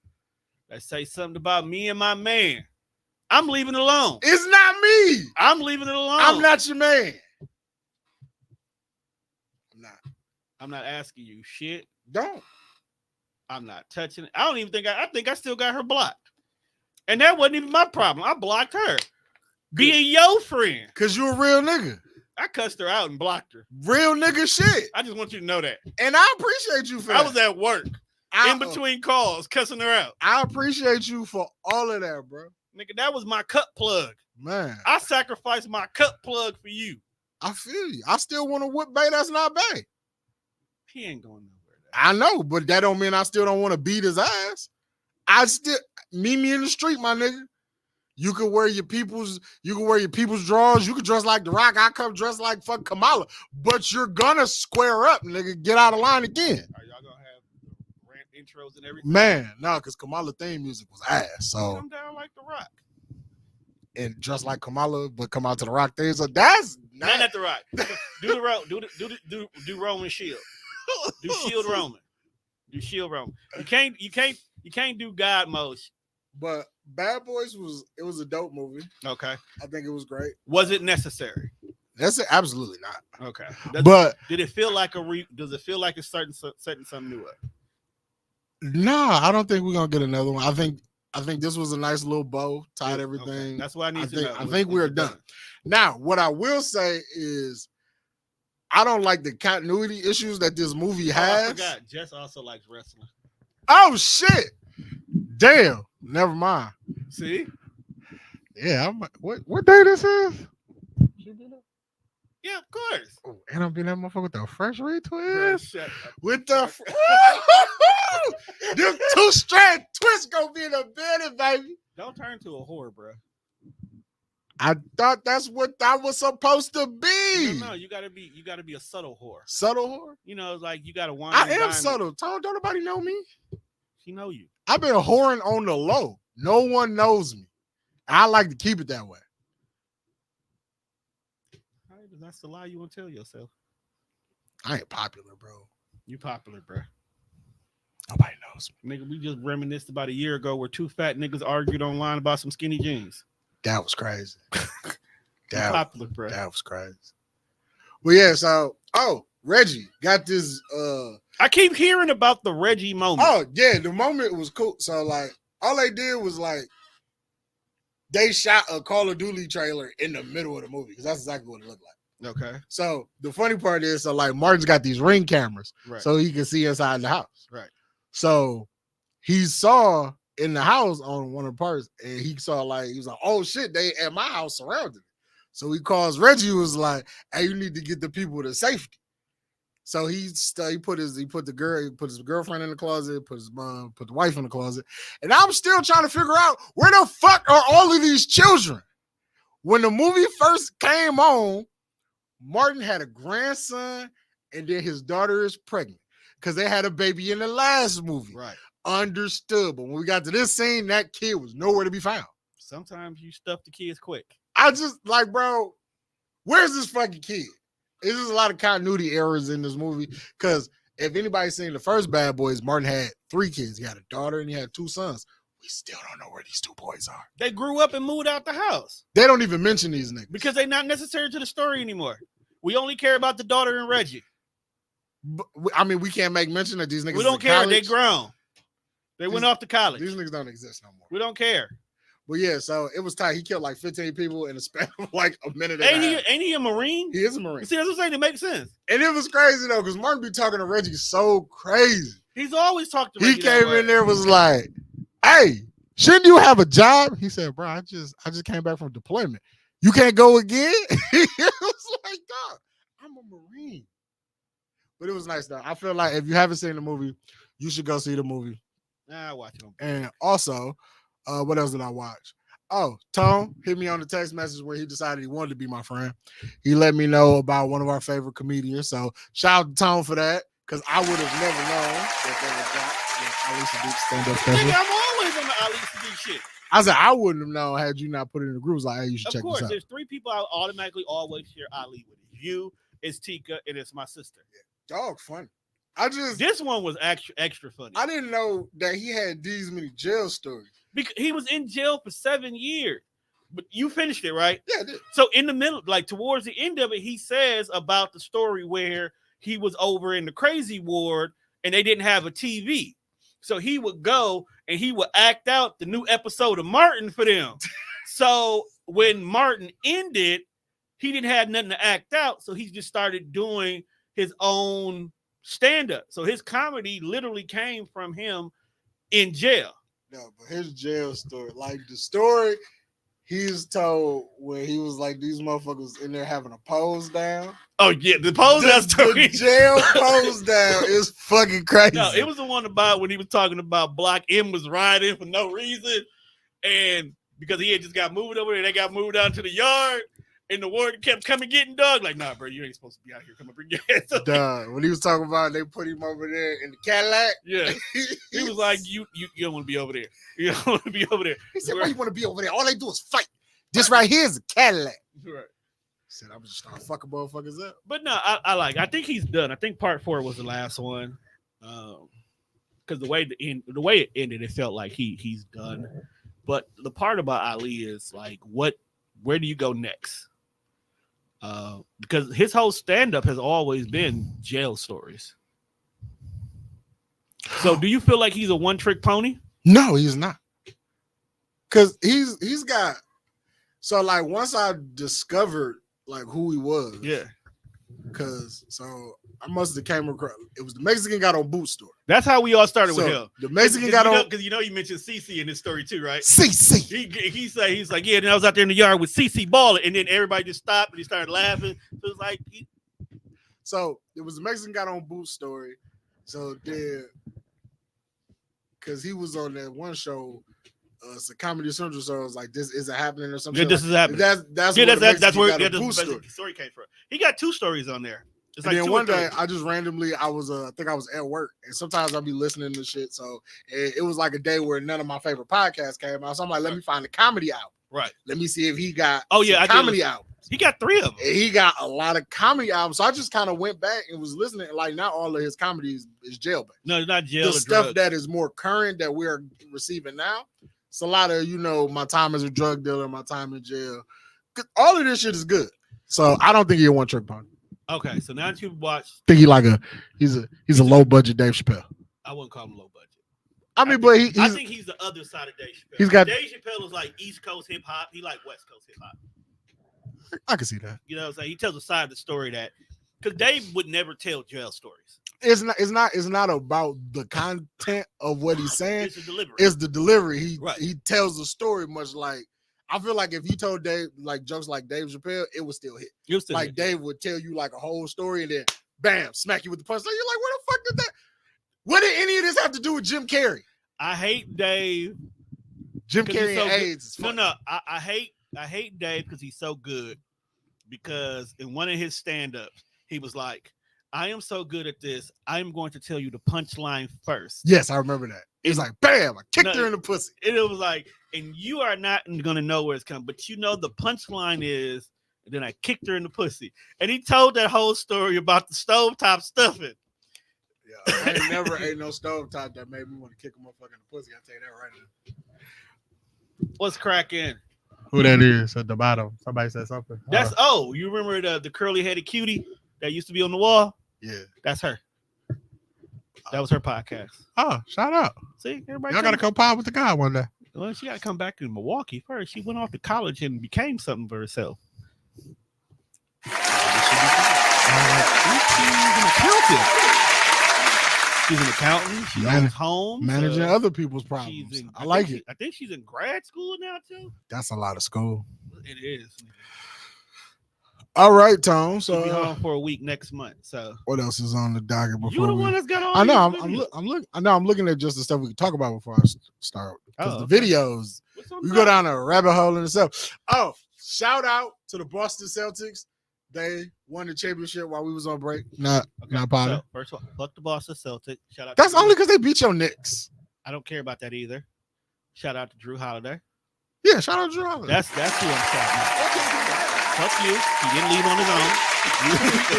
that say something about me and my man, I'm leaving it alone. It's not me. I'm leaving it alone. I'm not your man. I'm not asking you shit. Don't. I'm not touching it. I don't even think I think I still got her blocked. And that wasn't even my problem. I blocked her. Being your friend. Because you're a real nigga. I cussed her out and blocked her. Real nigga shit. I just want you to know that. And I appreciate you for that. I was at work. In between calls, cussing her out. I appreciate you for all of that, bro. Nigga, that was my cut plug. Man. I sacrificed my cut plug for you. I feel you. I still want to whip Bay that's not Bay. He ain't going nowhere. I know, but that don't mean I still don't want to beat his ass. I still meet me in the street, my nigga. You can wear your people's drawers. You can dress like The Rock. I come dressed like fuck Kamala. But you're gonna square up, nigga. Get out of line again. Are y'all gonna have rant intros and everything? Man, no, because Kamala theme music was ass. So come down like The Rock. And just like Kamala, but come out to The Rock thing. So that's not The Rock. Do Roman Shield. Do Shield Roman. Do Shield Roman. You can't do God motion. But Bad Boys was a dope movie. Okay. I think it was great. Was it necessary? That's absolutely not. Okay. Did it feel like does it feel like it's setting something new up? Nah, I don't think we're gonna get another one. I think this was a nice little bow, tied everything. Okay. That's what I need to know. I think we're done. Now, what I will say is I don't like the continuity issues that this movie has. I forgot. Jess also likes wrestling. Oh shit! Damn. Never mind. See? Yeah. What day this is? Yeah, of course. Oh, and I'm being that motherfucker with the fresh retwist. With the them two strand twists gonna be in the building, baby. Don't turn to a whore, bro. I thought that's what that was supposed to be. No, you gotta be a subtle whore. Subtle whore? You know, it's like you gotta wine. I am subtle. Don't nobody know me. She know you. I've been whoring on the low. No one knows me. I like to keep it that way. That's the lie you want to tell yourself. I ain't popular, bro. You popular, bro. Nobody knows me. Nigga, we just reminisced about a year ago where two fat niggas argued online about some skinny jeans. That was crazy. Popular, bro. That was crazy. Well, yeah, so Reggie got this I keep hearing about the Reggie moment. Oh, yeah, the moment was cool. So like all they did was like they shot a Call of Duty trailer in the middle of the movie because that's exactly what it looked like. Okay. So the funny part is, so like Martin's got these Ring cameras, right, so he can see inside the house. Right. So he saw in the house on one of the parts, and he saw like he was like, "Oh shit, they at my house surrounded." So he calls Reggie, was like, "Hey, you need to get the people to safety." So he put his girlfriend in the closet, put the wife in the closet, and I'm still trying to figure out where the fuck are all of these children. When the movie first came on, Martin had a grandson, and then his daughter is pregnant because they had a baby in the last movie. Right. Understood. But when we got to this scene, that kid was nowhere to be found. Sometimes you stuff the kids quick. I just like, bro, where's this fucking kid? There's just a lot of continuity errors in this movie because if anybody's seen the first Bad Boys, Martin had 3 kids. He had a daughter and he had 2 sons. We still don't know where these 2 boys are. They grew up and moved out the house. They don't even mention these niggas. Because they're not necessary to the story anymore. We only care about the daughter and Reggie. But, I mean, we can't make mention that these niggas. We don't care. They grown. They went off to college. These niggas don't exist no more. We don't care. Well, yeah, so it was tight. He killed like 15 people in a span of like a minute. Ain't he a Marine? He is a Marine. See, that's what I'm saying. It makes sense. And it was crazy though, because Martin be talking to Reggie so crazy. He's always talked to Reggie. He came in there, was like, "Hey, shouldn't you have a job?" He said, "Bro, I just came back from deployment. You can't go again?" It was like, "Dog, I'm a Marine." But it was nice though. I feel like if you haven't seen the movie, you should go see the movie. Nah, watch it. And also, what else did I watch? Oh, Tone hit me on the text message where he decided he wanted to be my friend. He let me know about one of our favorite comedians. So shout out to Tone for that, because I would have never known that they would drop Ali Saddiq stand-up special. Nigga, I'm always on the Ali Saddiq shit. I said I wouldn't have known had you not put it in the group. Like, hey, you should check this out. Of course, there's 3 people I automatically always share Ali with. You, it's Tika, and it's my sister. Yeah. Dog, funny. This one was extra funny. I didn't know that he had these many jail stories. Because he was in jail for 7 years. But you finished it, right? Yeah, I did. So in the middle, like towards the end of it, he says about the story where he was over in the crazy ward and they didn't have a TV. So he would go and he would act out the new episode of Martin for them. So when Martin ended, he didn't have nothing to act out. So he just started doing his own stand-up. So his comedy literally came from him in jail. No, but his jail story, like the story he's told where he was like these motherfuckers in there having a pose down. Oh yeah, the pose down story. The jail pose down is fucking crazy. No, it was the one about when he was talking about Block M was riding for no reason, and because he had just got moved over there, they got moved down to the yard. And the warden kept coming getting Doug. Like, nah, bro, you ain't supposed to be out here. Come on, bring your ass up. Duh. When he was talking about they put him over there in the Cadillac. Yeah. He was like, you don't want to be over there. You don't want to be over there. He said, why you want to be over there? All they do is fight. This right here is a Cadillac. Right. He said, I'm just starting fucking motherfuckers up. But no, I think he's done. I think part 4 was the last one. Because the way it ended, it felt like he's done. But the part about Ali is like, where do you go next? Because his whole stand-up has always been jail stories. So do you feel like he's a one-trick pony? No, he's not. Because he's got, so like once I discovered like who he was. Yeah. Because so I must have came across, it was the Mexican got on boot store. That's how we all started with him. The Mexican got on, because you mentioned CC in this story too, right? CC. He's like, yeah. Then I was out there in the yard with CC balling, and then everybody just stopped and he started laughing. So it was like, so it was the Mexican got on boot story. So then, because he was on that one show it's a Comedy Central, so it's like this isn't happening or something. Yeah, this is happening. That's where the story came from. He got 2 stories on there. It's and like then 2 one or 3. day I just randomly I think I was at work, and sometimes I'll be listening to shit. So it was like a day where none of my favorite podcasts came out. So I'm like, let me find the comedy album. Right. Let me see if he got comedy albums. He got 3 of them. And he got a lot of comedy albums. So I just kind of went back and was listening. Like, not all of his comedy is jailbait. No, it's not jail. The stuff that is more current that we're receiving now. It's a lot of, my time as a drug dealer, my time in jail. All of this shit is good. So I don't think he'll one trick pony. Okay, so now that you've watched, I think he's a low budget Dave Chappelle. I wouldn't call him low budget. I think he's the other side of Dave Chappelle. He's got Dave Chappelle is like East Coast hip hop. He like West Coast hip hop. I can see that. You know what I'm saying? He tells a side of the story that because Dave would never tell jail stories. It's not about the content of what he's saying. It's the delivery. It's the delivery. He tells the story much like I feel like if you told Dave like jokes like Dave Chappelle, it would still hit. Dave would tell you like a whole story and then bam, smack you with the punch. So you're like, what the fuck did that? What did any of this have to do with Jim Carrey? I hate Dave. Jim Carrey and AIDS. No. I hate Dave because he's so good. Because in one of his stand-ups, he was like, I am so good at this, I am going to tell you the punchline first. Yes, I remember that. It was like, bam, I kicked her in the pussy. And it was like, and you are not going to know where it's coming, but the punchline is, and then I kicked her in the pussy. And he told that whole story about the stovetop stuffing. Yeah, I ain't never ate no stovetop that made me want to kick a motherfucker in the pussy. I'll tell you that right now. What's cracking? Who that is at the bottom? Somebody said something. That's you remember the curly headed cutie that used to be on the wall? Yeah, that's her. That was her podcast. Oh, shout out! See, everybody. Y'all gotta come pod with the guy one day. Well, she got to come back to Milwaukee first. She went off to college and became something for herself. She's an accountant. She's an accountant. She owns homes. Managing other people's problems. I like it. I think she's in grad school now, too. That's a lot of school. It is. All right, Tom. So she'll be home for a week next month. So what else is on the docket before you the one that's got all I know. I'm looking at just the stuff we can talk about before I start. Because the videos, we go down a rabbit hole in itself. Oh, shout out to the Boston Celtics. They won the championship while we was on break. Not potting. So, first of all, fuck the Boston Celtics. Shout out. That's only because they beat your Knicks. I don't care about that either. Shout out to Drew Holiday. Yeah, shout out to Drew Holiday. That's who I'm shouting out. Fuck you. He didn't leave on his own.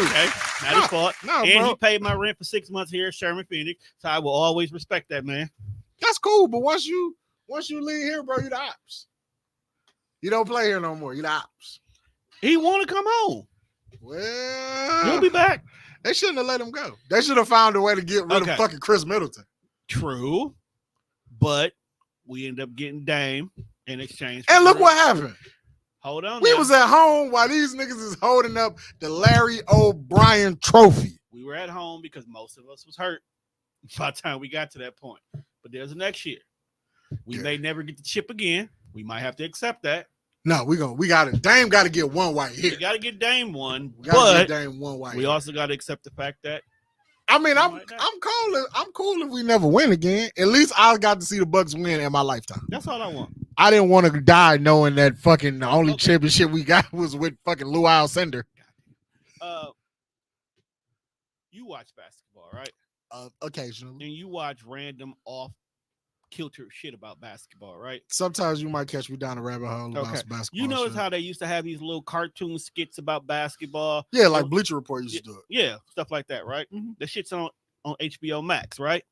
Okay, not his fault. And he paid my rent for 6 months here at Sherman Phoenix, so I will always respect that man. That's cool, but once you leave here, bro, you the ops. You don't play here no more. You the ops. He want to come home. Well, he'll be back. They shouldn't have let him go. They should have found a way to get rid of fucking Chris Middleton. True, but we end up getting Dame in exchange. And look what happened. Hold on. We was at home while these niggas is holding up the Larry O'Brien trophy. We were at home because most of us was hurt by the time we got to that point. But there's the next year. We may never get the chip again. We might have to accept that. No, we got it. Dame got to get one white here. We got to get Dame one. We got to get Dame one white. We also got to accept the fact that. I mean, I'm cool if we never win again. At least I got to see the Bucks win in my lifetime. That's all I want. I didn't want to die knowing that fucking the only championship we got was with fucking Lou Alcindor. You watch basketball, right? Occasionally. And you watch random off-kilter shit about basketball, right? Sometimes you might catch me down a rabbit hole about basketball. You notice how they used to have these little cartoon skits about basketball? Yeah, like Bleacher Report used to do it. Yeah, stuff like that, right? Mm-hmm. The shit's on HBO Max, right?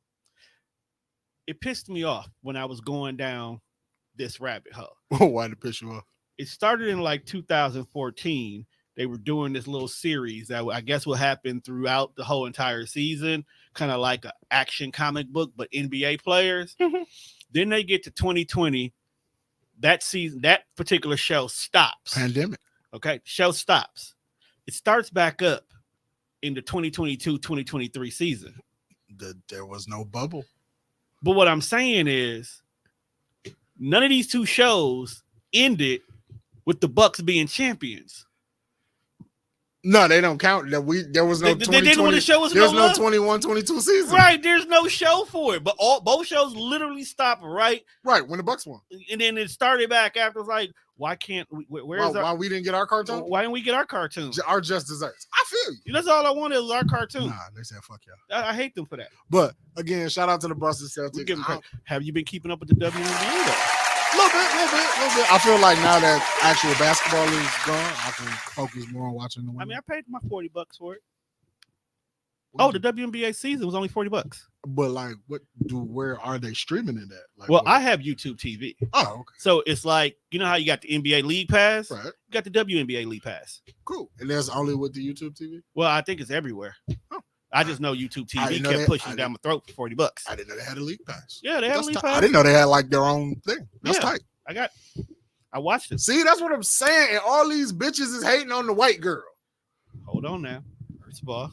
It pissed me off when I was going down this rabbit hole. Why did it piss you off? It started in like 2014. They were doing this little series that I guess will happen throughout the whole entire season, kind of like an action comic book, but NBA players. Mm-hmm. Then they get to 2020. That season, that particular show stops. Pandemic. Okay, show stops. It starts back up in the 2022-2023 season. There was no bubble. But what I'm saying is, none of these two shows ended with the Bucks being champions. No, they don't count. There was no. They didn't want to show us. There was no love? 21-22 season. Right, there's no show for it. But both shows literally stopped right when the Bucks won, and then it started back after. It's like, why can't we? Why we didn't get our cartoon? Why didn't we get our cartoon? Our just desserts. I feel you. That's all I wanted was our cartoon. Nah, they said fuck y'all. I hate them for that. But again, shout out to the Boston Celtics. Have you been keeping up with the WNBA though? A little bit. I feel like now that actual basketball is gone, I can focus more on watching the women. I mean, I paid my $40 for it. Oh, the WNBA season was only $40. But like, where are they streaming it at? Like, well, I have YouTube TV. Oh, okay. So it's like, you know how you got the NBA League Pass? Right. You got the WNBA League Pass. Cool. And that's only with the YouTube TV? Well, I think it's everywhere. Oh. I just know YouTube TV kept pushing down my throat for $40. I didn't know they had a League Pass. Yeah, they have a League Pass. I didn't know they had like their own thing. That's tight. I watched it. See, that's what I'm saying. And all these bitches is hating on the white girl. Hold on now. First of all,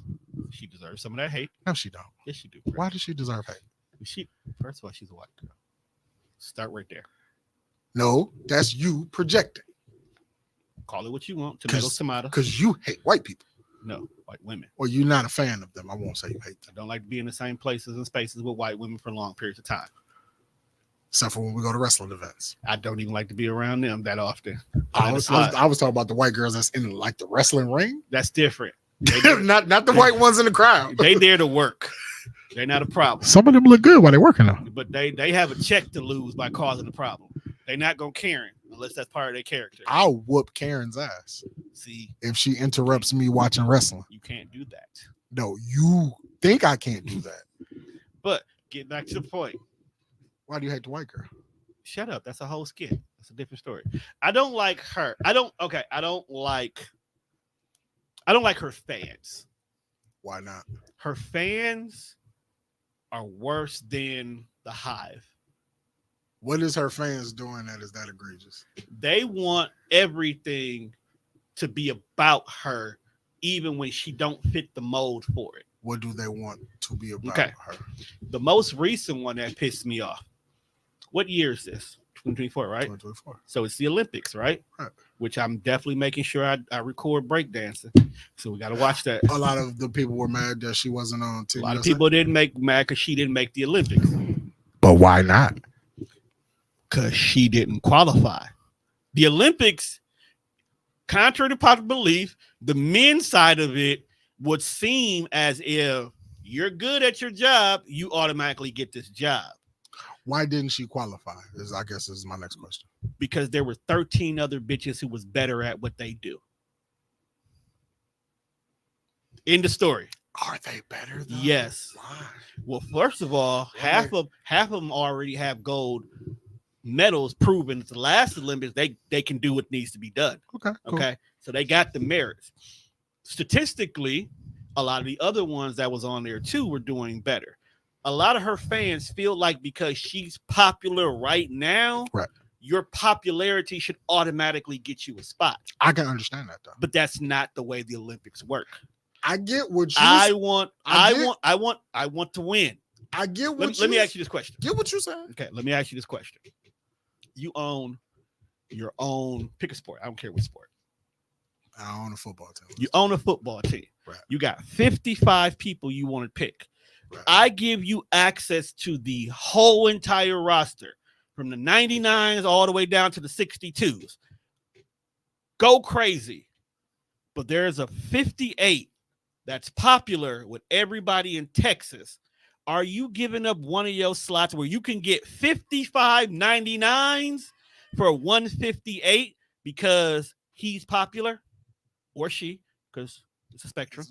she deserves some of that hate. No, she don't. Yes, she do. Why does she deserve hate? First of all, she's a white girl. Start right there. No, that's you projecting. Call it what you want. Tomatoes, tomato. Because you hate white people. No, white women. Or you're not a fan of them. I won't say you hate them. I don't like to be in the same places and spaces with white women for long periods of time. Except for when we go to wrestling events. I don't even like to be around them that often. I was talking about the white girls that's in like the wrestling ring. That's different. not the white ones in the crowd. They there to work. They're not a problem. Some of them look good while they're working though. But they have a check to lose by causing a problem. They're not gonna Karen unless that's part of their character. I'll whoop Karen's ass. See, if she interrupts me watching wrestling. You can't do that. No, you think I can't do that. But get back to the point. Why do you hate the white girl? Shut up. That's a whole skit. That's a different story. I don't like her. I don't like her fans. Why not? Her fans are worse than the Hive. What is her fans doing that is that egregious? They want everything to be about her, even when she don't fit the mold for it. What do they want to be about her? The most recent one that pissed me off. What year is this? 2024, right? 2024. So it's the Olympics, right? Which I'm definitely making sure I record breakdancing. So we got to watch that. A lot of the people were mad that she wasn't on TV. A lot of people didn't make mad because she didn't make the Olympics. But why not? Because she didn't qualify. The Olympics, contrary to popular belief, the men's side of it would seem as if you're good at your job, you automatically get this job. Why didn't she qualify? I guess is my next question. Because there were 13 other bitches who was better at what they do. End of story. Are they better though? Yes. Why? Well, first of all, half of them already have gold medals proven at the last Olympics they can do what needs to be done. Okay. Cool. Okay. So they got the merits. Statistically, a lot of the other ones that was on there too were doing better. A lot of her fans feel like because she's popular right now, right, your popularity should automatically get you a spot. I can understand that though. But that's not the way the Olympics work. I get what you I want to win. I get what let me ask you this question. Get what you said. Okay, let me ask you this question. You own your own, pick a sport. I don't care what sport. I own a football team. You own a football team. Right. You got 55 people you want to pick. Right. I give you access to the whole entire roster from the 99s all the way down to the 62s. Go crazy. But there's a 58 that's popular with everybody in Texas. Are you giving up one of your slots where you can get 55 99s for 158 because he's popular or she, because it's a spectrum?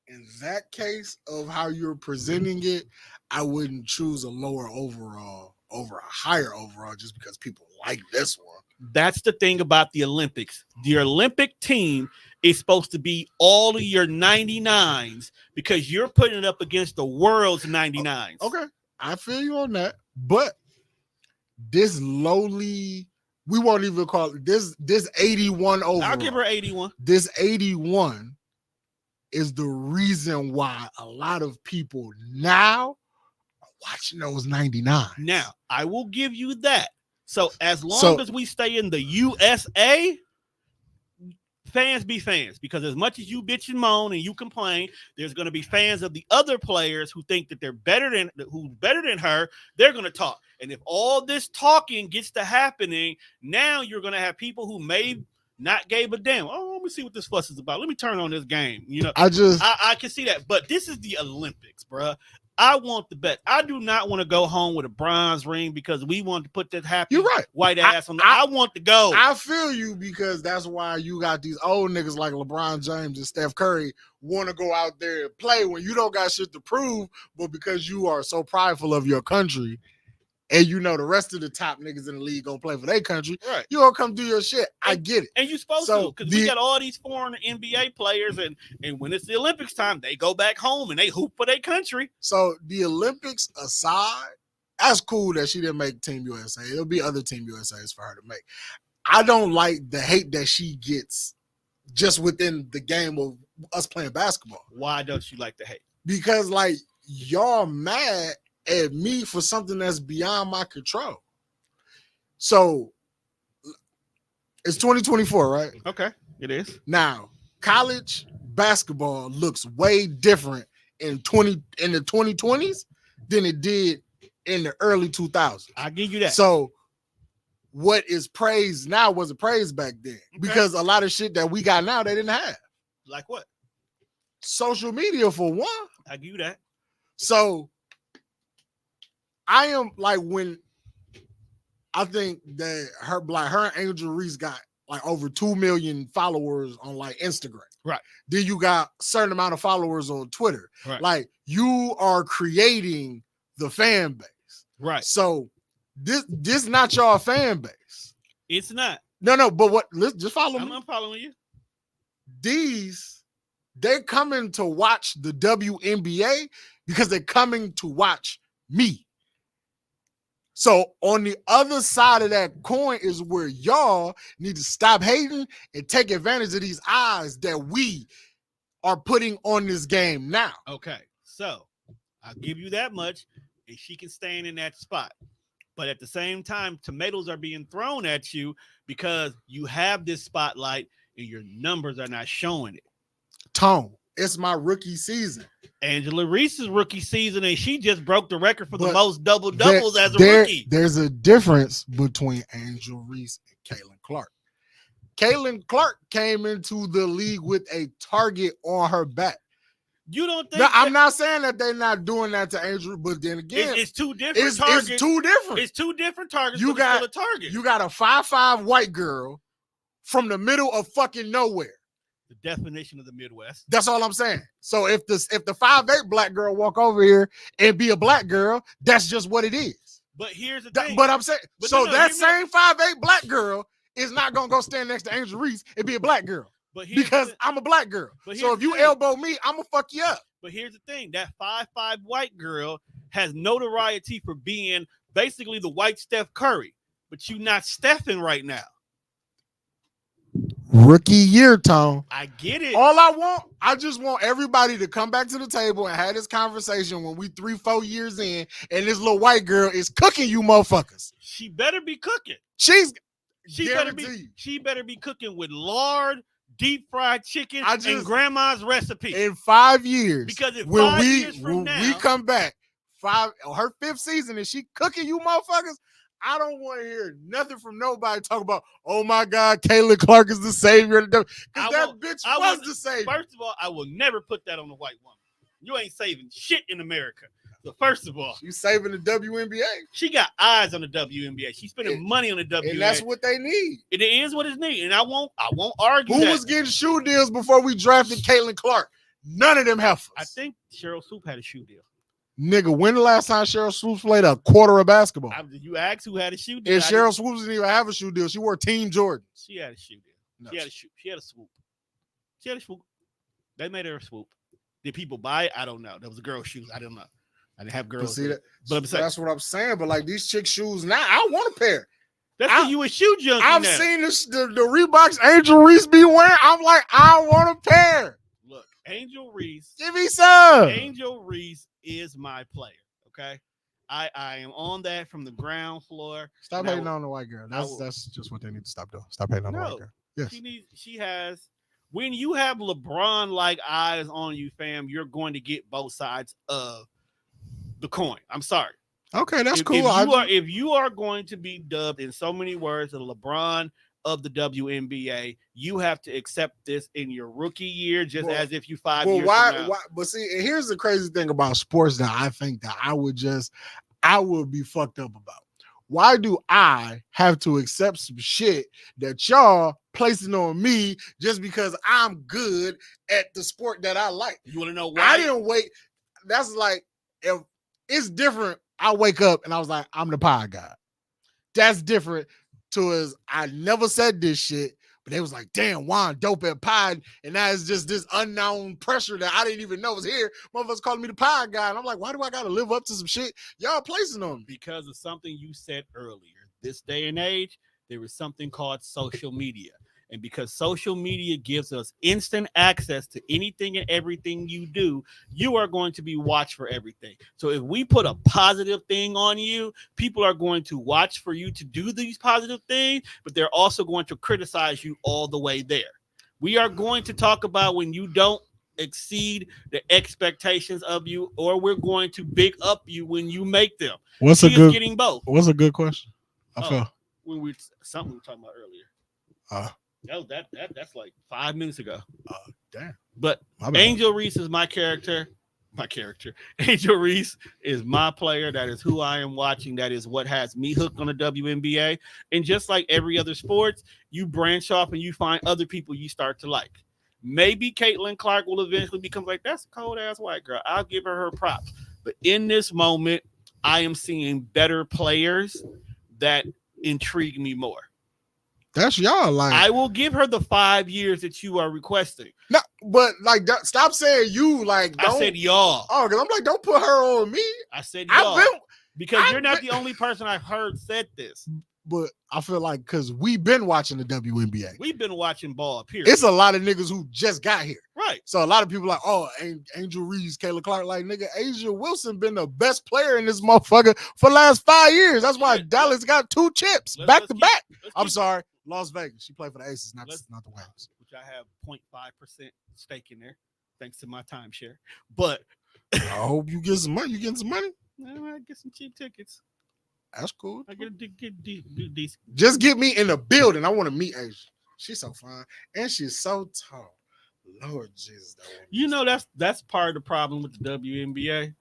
In that case of how you're presenting it, I wouldn't choose a lower overall over a higher overall just because people like this one. That's the thing about the Olympics. The Olympic team is supposed to be all of your 99s because you're putting it up against the world's 99s. Okay, I feel you on that. But this lowly, we won't even call it this 81 overall. I'll give her 81. This 81 is the reason why a lot of people now are watching those 99. Now, I will give you that. So as long as we stay in the USA, fans be fans, because as much as you bitch and moan and you complain, there's going to be fans of the other players who think that they're better than her. They're going to talk. And if all this talking gets to happening, now you're going to have people who may not gave a damn. Oh, let me see what this fuss is about. Let me turn on this game. You know, I can see that. But this is the Olympics, bruh. I want the best. I do not want to go home with a bronze ring because we want to put that happy white ass on. I want to go. I feel you, because that's why you got these old niggas like LeBron James and Steph Curry want to go out there and play when you don't got shit to prove, but because you are so prideful of your country and you know the rest of the top niggas in the league gonna play for their country, right? You gonna come do your shit. I get it. And you supposed to, because we got all these foreign NBA players, and when it's the Olympics time, they go back home and they hoop for their country. So the Olympics aside, that's cool that she didn't make Team USA. It'll be other Team USA's for her to make. I don't like the hate that she gets just within the game of us playing basketball. Why don't you like the hate? Because like y'all mad at me for something that's beyond my control. So it's 2024, right? Okay, it is. Now, college basketball looks way different in the 2020s than it did in the early 2000s. I'll give you that. So what is praised now wasn't praised back then, because a lot of shit that we got now they didn't have. Like what? Social media, for one. I'll give you that. So I am like, when I think that her and Angel Reese got like over 2 million followers on like Instagram. Right. Then you got a certain amount of followers on Twitter. Right. Like, you are creating the fan base. Right. So this not your fan base. It's not. No, but what? Let's just follow me. I'm following you. They're coming to watch the WNBA because they're coming to watch me. So on the other side of that coin is where y'all need to stop hating and take advantage of these eyes that we are putting on this game now. Okay, so I'll give you that much, and she can stand in that spot. But at the same time, tomatoes are being thrown at you because you have this spotlight and your numbers are not showing it. Tone, it's my rookie season. Angela Reese's rookie season, and she just broke the record for the most double-doubles as a rookie. There's a difference between Angel Reese and Caitlin Clark. Caitlin Clark came into the league with a target on her back. You don't think? No, I'm not saying that they're not doing that to Angel, but then again, it's two different targets. It's two different. It's two different targets. You got a target. You got a 5'5" white girl from the middle of fucking nowhere. The definition of the Midwest. That's all I'm saying. So if the 5'8" black girl walk over here and be a black girl, that's just what it is. But here's the thing. But I'm saying, that same 5'8" black girl is not gonna go stand next to Angel Reese and be a black girl. Because I'm a black girl. So if you elbow me, I'm gonna fuck you up. But here's the thing: that 5'5" white girl has notoriety for being basically the white Steph Curry, but you not Stephen right now. Rookie year, Tone. I get it. I just want everybody to come back to the table and have this conversation when we 3-4 years in, and this little white girl is cooking you motherfuckers. She better be cooking. She better be cooking with lard, deep fried chicken, and grandma's recipe. In 5 years. Because if when 5 years from now we come back, her 5th season, and she cooking you motherfuckers, I don't want to hear nothing from nobody talk about, oh my God, Caitlin Clark is the savior. Because that bitch was the savior. First of all, I will never put that on a white woman. You ain't saving shit in America. So first of all, you saving the WNBA. She got eyes on the WNBA. She's spending money on the WNBA. And that's what they need. It is what it's needed. And I won't argue. Who was getting shoe deals before we drafted Caitlin Clark? None of them heifers. I think Cheryl Swoop had a shoe deal. Nigga, when the last time Cheryl Swoops played a quarter of basketball? You asked who had a shoe deal. And Cheryl Swoops didn't even have a shoe deal. She wore Team Jordan. She had a shoe deal. No. She had a swoop. She had a swoop. They made her a swoop. Did people buy it? I don't know. That was a girl's shoes. I don't know. I didn't have girls. That's what I'm saying. But like these chick shoes now, I want a pair. That's you a shoe junkie. I've seen the Reeboks Angel Reese be wearing. I'm like, I want a pair. Look, Angel Reese. Give me some. Angel Reese is my player. Okay. I am on that from the ground floor. Stop hating on the white girl. That's just what they need to stop doing. Stop hating on the white girl. Yes. She has When you have LeBron-like eyes on you, fam, you're going to get both sides of the coin. I'm sorry. Okay, that's cool. If you are going to be dubbed in so many words the LeBron of the WNBA, you have to accept this in your rookie year, just as if you 5 years from now. Why? But see, and here's the crazy thing about sports that I think that I would be fucked up about. Why do I have to accept some shit that y'all placing on me just because I'm good at the sport that I like? You want to know why? I didn't wait. That's like, if it's different, I wake up and I was like, I'm the pod guy. That's different to as I never said this shit, but they was like, damn, Wonne, dope at pod. And now it's just this unknown pressure that I didn't even know was here. Motherfuckers calling me the pod guy. And I'm like, why do I got to live up to some shit y'all placing on me? Because of something you said earlier. This day and age, there is something called social media. And because social media gives us instant access to anything and everything you do, you are going to be watched for everything. So if we put a positive thing on you, people are going to watch for you to do these positive things, but they're also going to criticize you all the way there. We are going to talk about when you don't exceed the expectations of you, or we're going to big up you when you make them. What's getting both? What's a good question? I feel something we were talking about earlier. That's like 5 minutes ago. Damn. But Angel Reese is my character. Angel Reese is my player. That is who I am watching. That is what has me hooked on the WNBA. And just like every other sports, you branch off and you find other people you start to like. Maybe Caitlin Clark will eventually become like, that's a cold ass white girl. I'll give her props. But in this moment, I am seeing better players that intrigue me more. That's y'all. Like, I will give her the 5 years that you are requesting. No, but like, stop saying you. Like, I said y'all. Oh, because I'm like, don't put her on me. I said y'all because you're not the only person I've heard said this. But I feel like because we've been watching the WNBA, we've been watching ball. Period. It's a lot of niggas who just got here, right? So a lot of people like, oh, Angel Reese, Kayla Clark, like nigga, Asia Wilson been the best player in this motherfucker for the last 5 years. That's why Dallas got 2 chips back to back. I'm sorry. Las Vegas. She played for the Aces, not the Wings. Which I have 0.5% stake in there, thanks to my timeshare. But I hope you get some money. You getting some money? I get some cheap tickets. That's cool. I get decent. Just get me in the building. I want to meet Asia. She's so fine and she's so tall. Lord Jesus, you know that's part of the problem with the WNBA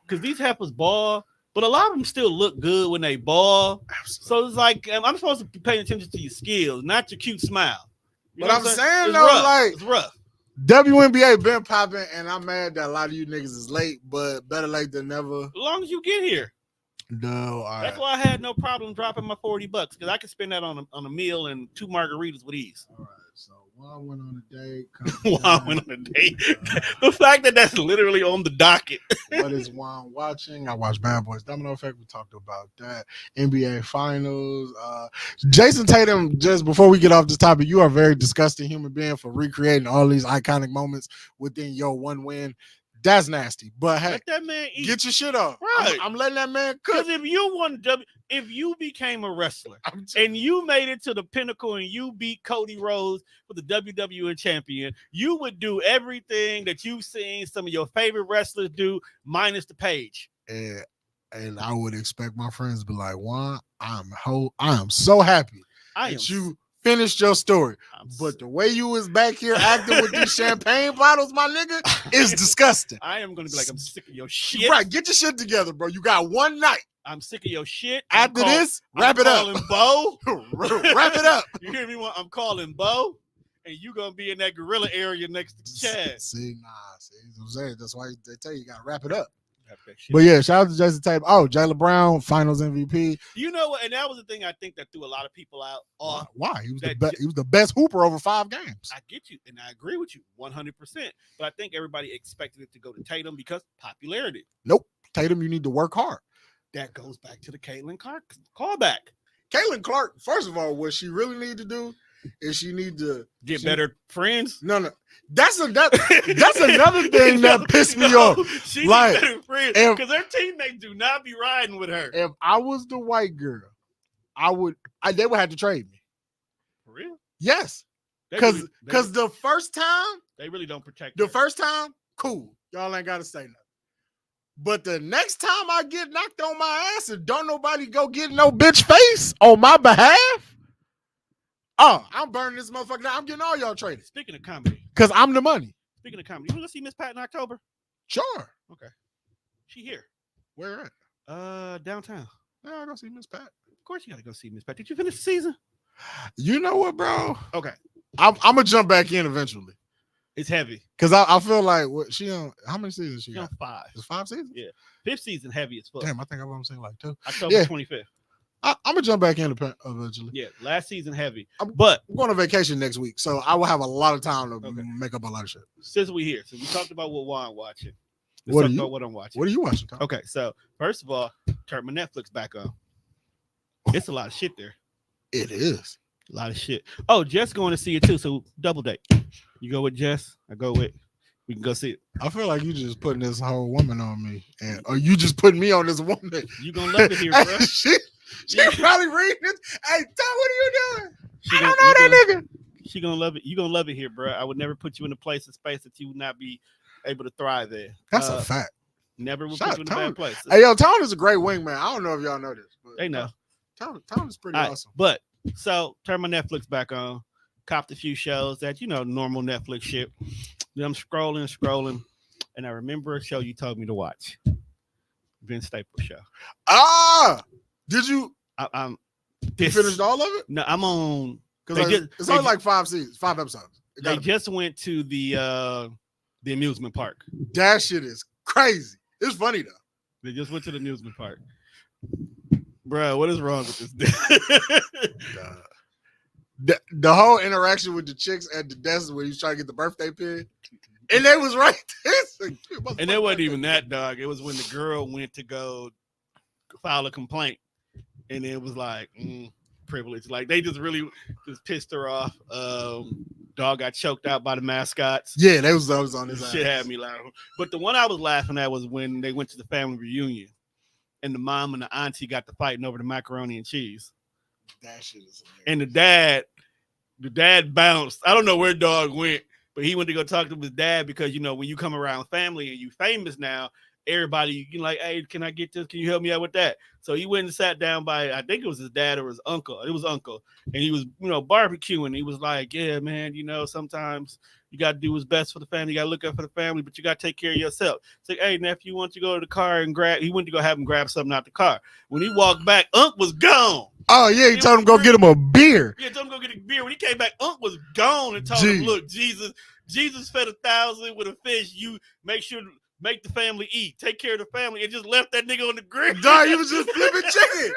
because these heifers ball. But a lot of them still look good when they ball. Absolutely. So it's like, I'm supposed to be paying attention to your skills, not your cute smile. But I'm saying, though, like, it's rough. WNBA been popping, and I'm mad that a lot of you niggas is late, but better late than never. As long as you get here. No, all that's why I had no problem dropping my $40 because I could spend that on a meal and 2 margaritas with ease. All right. So Wonne went on a date. Wonne went on a date. The fact that that's literally on the docket. What is Wonne watching? I watched Bad Boys Domino Effect. We talked about that. NBA Finals. Jason Tatum, just before we get off this topic, you are a very disgusting human being for recreating all these iconic moments within your one win. That's nasty. But hey, let that man eat. Get your shit off. Right. I'm letting that man cook. Because if you became a wrestler and you made it to the pinnacle and you beat Cody Rhodes for the WWE champion, you would do everything that you've seen some of your favorite wrestlers do, minus the page. And I would expect my friends to be like, Wonne, I am so happy that you finished your story. But the way you was back here acting with these champagne bottles, my nigga, is disgusting. I am going to be like, I'm sick of your shit. Right, get your shit together, bro. You got one night. I'm sick of your shit. After this, wrap it up. I'm calling Bo. Wrap it up. You hear me? I'm calling Bo, and you going to be in that gorilla area next to Chad. See, I'm saying. That's why they tell you got to wrap it up. But yeah, shout out to Jason Tatum. Oh, Jaylen Brown, Finals MVP. You know what? And that was the thing I think that threw a lot of people out. Why? He was the best hooper over 5 games. I get you, and I agree with you 100%. But I think everybody expected it to go to Tatum because popularity. Nope. Tatum, you need to work hard. That goes back to the Caitlin Clark callback. Caitlin Clark, first of all, what she really need to do is she need to get better friends. No. That's another thing that pissed me off. She needs better friends because her teammates do not be riding with her. If I was the white girl, they would have to trade me. For real? Yes. Because the first time, they really don't protect the her. first time, cool. Y'all ain't got to say nothing. But the next time I get knocked on my ass and don't nobody go get no bitch face on my behalf, I'm burning this motherfucker down. I'm getting all y'all traded. Speaking of comedy. Because I'm the money. Speaking of comedy, you want to see Miss Pat in October? Sure. Okay. She here. Where at? Downtown. Yeah, I go see Miss Pat. Of course you got to go see Miss Pat. Did you finish the season? You know what, bro? Okay. I'm going to jump back in eventually. It's heavy. Because I feel like she on, how many seasons she got? On 5. It's 5 seasons? Yeah. 5th season heavy as fuck. Damn, I think I'm saying like 2. October 25th. I'm going to jump back in eventually. Yeah, last season heavy. But I'm going on vacation next week, so I will have a lot of time to make up a lot of shit. Since we here, so we talked about what Wonne watching. Let's talk about what I'm watching. What are you watching, Tom? Okay, so first of all, turn my Netflix back on. It's a lot of shit there. It is. A lot of shit. Oh, Jess going to see it too, so double date. You go with Jess, I go with, we can go see it. I feel like you just putting this whole woman on me, or you just putting me on this woman. You gonna love it here, bro. she probably reading it. Hey, Tom, what are you doing? I don't know that nigga. She gonna love it. You gonna love it here, bro. I would never put you in a place and space that you would not be able to thrive there. That's a fact. Never would put you in a bad place. Hey, yo, Tom is a great wingman. I don't know if y'all know this, but they know. Tom is pretty awesome. But so turn my Netflix back on, copped a few shows that normal Netflix shit. Then I'm scrolling, and I remember a show you told me to watch. Vince Staples show. Did you? You finished all of it? No, I'm on. It's only like 5 seasons, 5 episodes. They just went to the amusement park. That shit is crazy. It's funny though. They just went to the amusement park. Bro, what is wrong with this? The whole interaction with the chicks at the desk when he was trying to get the birthday pin, and they was right there. And it wasn't even that, dog. It was when the girl went to go file a complaint, and it was like privilege. Like they just really just pissed her off. Dog got choked out by the mascots. Yeah, that was on his shit had me laughing. But the one I was laughing at was when they went to the family reunion, and the mom and the auntie got to fighting over the macaroni and cheese. That shit is hilarious. And the dad bounced. I don't know where dog went, but he went to go talk to his dad because when you come around family and you famous now, everybody like, hey, can I get this? Can you help me out with that? So he went and sat down by, I think it was his dad or his uncle. It was uncle, and he was barbecuing. He was like, yeah, man, sometimes you got to do what's best for the family. You got to look out for the family, but you got to take care of yourself. It's like, hey, nephew, why don't you go to the car and grab? He went to go have him grab something out the car. When he walked back, Unc was gone. Oh, yeah, he told him go get him a beer. Yeah, told him go get a beer. When he came back, Unc was gone and told him, look, Jesus fed 1,000 with a fish. You make the family eat. Take care of the family. And just left that nigga on the grill. Dog, he was just flipping chicken.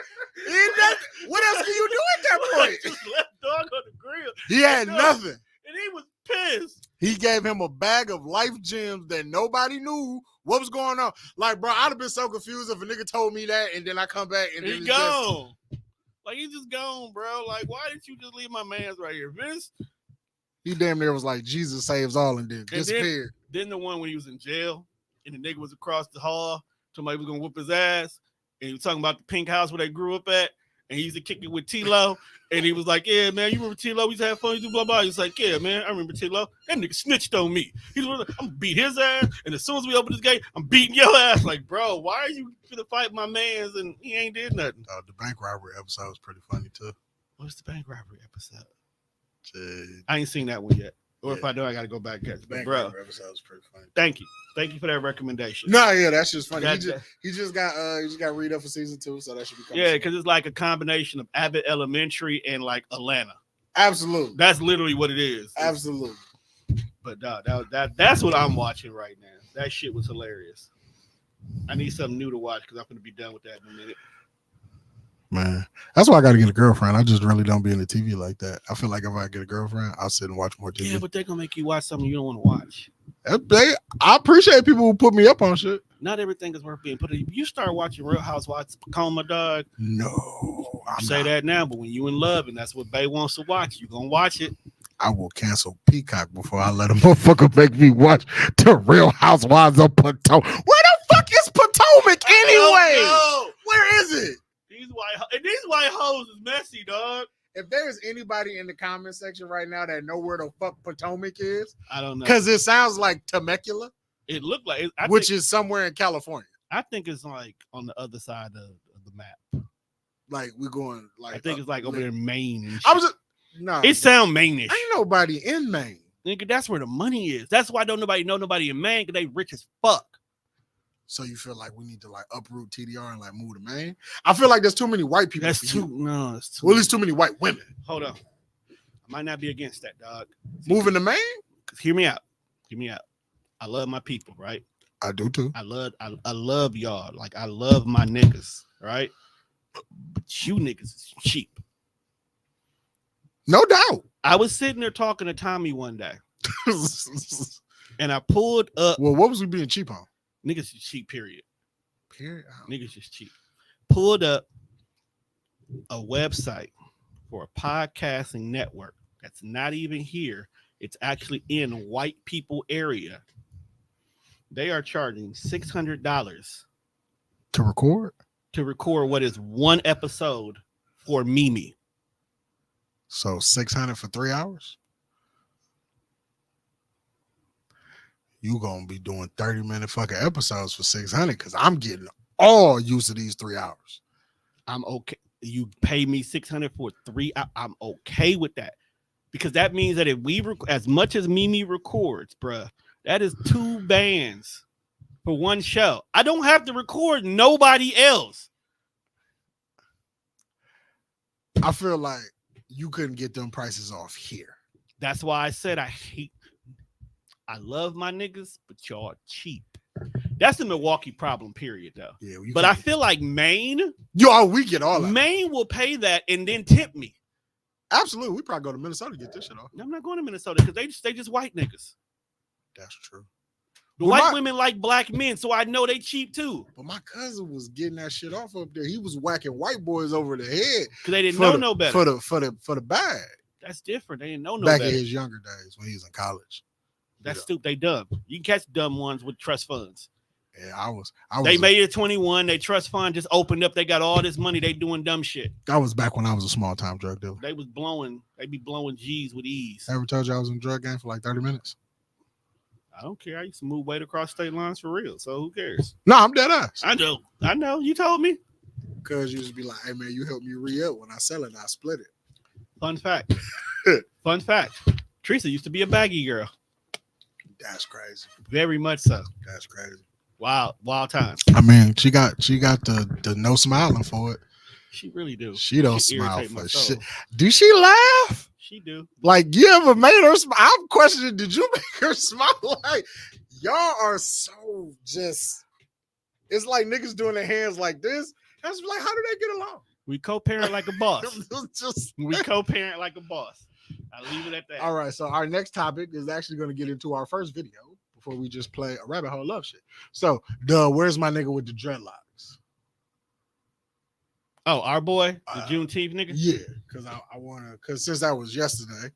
What else can you do at that point? Just left dog on the grill. He had nothing. And he was pissed. He gave him a bag of life gems that nobody knew what was going on. Like, bro, I'd have been so confused if a nigga told me that and then I come back and he gone. Like, he's just gone, bro. Like, why didn't you just leave my man's right here, Vince? He damn near was like, Jesus saves all and then disappeared. Then the one when he was in jail and the nigga was across the hall, somebody was going to whoop his ass, and he was talking about the pink house where they grew up at, and he used to kick it with T-Lo, and he was like, yeah, man, you remember T-Lo? We used to have fun, you do blah, blah. He was like, yeah, man, I remember T-Lo. That nigga snitched on me. He was like, I'm going to beat his ass, and as soon as we open this gate, I'm beating your ass. Like, bro, why are you going to fight my mans, and he ain't did nothing? The bank robbery episode was pretty funny, too. What's the bank robbery episode? Jeez. I ain't seen that one yet. Or if I do, I got to go back and catch it. Bro, episode was pretty funny. Thank you for that recommendation. No, yeah, that's just funny. He just got read up for season 2, so that should be coming. Yeah, because it's like a combination of Abbott Elementary and like Atlanta. Absolutely, that's literally what it is. Absolutely. But that's what I'm watching right now. That shit was hilarious. I need something new to watch because I'm gonna be done with that in a minute. Man, that's why I got to get a girlfriend. I just really don't be in the TV like that. I feel like if I get a girlfriend, I'll sit and watch more TV. Yeah, but they're going to make you watch something you don't want to watch. I appreciate people who put me up on shit. Not everything is worth being put in. You start watching Real Housewives, Coma, dog. No. I say that now, but when you in love and that's what Bae wants to watch, you going to watch it. I will cancel Peacock before I let a motherfucker make me watch the Real Housewives of Potomac. Where the fuck is Potomac anyway? Where is it? These white hoes is messy, dog. if there's anybody in the comment section right now that know where the fuck Potomac is, I don't know. Because it sounds like Temecula. It looked like which is somewhere in California. I think it's like on the other side of the map. Like we're going like I think it's like over there in Maine. And I was no. It sound Maine-ish. Ain't nobody in Maine. Nigga, that's where the money is. That's why don't nobody know nobody in Maine because they rich as fuck. So you feel like we need to like uproot TDR and like move to Maine? I feel like there's too many white people. That's too no. It's too well, there's too many white women. Hold on. I might not be against that, dog. Moving to Maine? Hear me out. Hear me out. I love my people, right? I do too. I love y'all. Like I love my niggas, right? But you niggas is cheap. No doubt. I was sitting there talking to Tommy one day. And I pulled up. Well, what was we being cheap on? Niggas is cheap, period. Period. Niggas is cheap. Pulled up a website for a podcasting network that's not even here. It's actually in white people area. They are charging $600 to record what is one episode for Mimi. So $600 for 3 hours. You gonna be doing 30-minute fucking episodes for $600 because I'm getting all used to these 3 hours. I'm okay. You pay me $600 for 3 hours. I'm okay with that because that means that if we as much as Mimi records, bruh, that is 2 bands for one show. I don't have to record nobody else. I feel like you couldn't get them prices off here. That's why I said I love my niggas, but y'all cheap. That's the Milwaukee problem, period, though. Yeah, but I feel like Maine, we get all that. Maine will pay that and then tip me. Absolutely, we probably go to Minnesota to get this shit off. I'm not going to Minnesota because they just white niggas. That's true. The white women like black men, so I know they cheap too. But my cousin was getting that shit off up there. He was whacking white boys over the head because they didn't know no better. For the bag. That's different. They didn't know no better. Back in his younger days when he was in college. That's stupid. They dumb. You can catch dumb ones with trust funds. Yeah, I was. They made it 21. They trust fund just opened up. They got all this money. They doing dumb shit. That was back when I was a small time drug dealer. They be blowing G's with ease. I ever told you I was in the drug game for like 30 minutes? I don't care. I used to move weight across state lines for real. So who cares? No, I'm dead ass. I know. You told me. Cause you used to be like, hey man, you help me re-up. When I sell it, I split it. Fun fact. Fun fact. Teresa used to be a baggy girl. That's crazy. Very much so. That's crazy. Wild times. I mean, she got the no smiling for it. She really do. She don't smile for shit. Do she laugh? She do. Like you ever made her smile? I'm questioning, did you make her smile? Like y'all are so just. It's like niggas doing their hands like this. That's like, how do they get along? We co-parent like a boss. We co-parent like a boss. I'll leave it at that. All right. So our next topic is actually going to get into our first video before we just play a rabbit hole love shit. So, where's my nigga with the dreadlocks? Oh, our boy, the Juneteenth nigga? Yeah, because I want to, because since that was yesterday.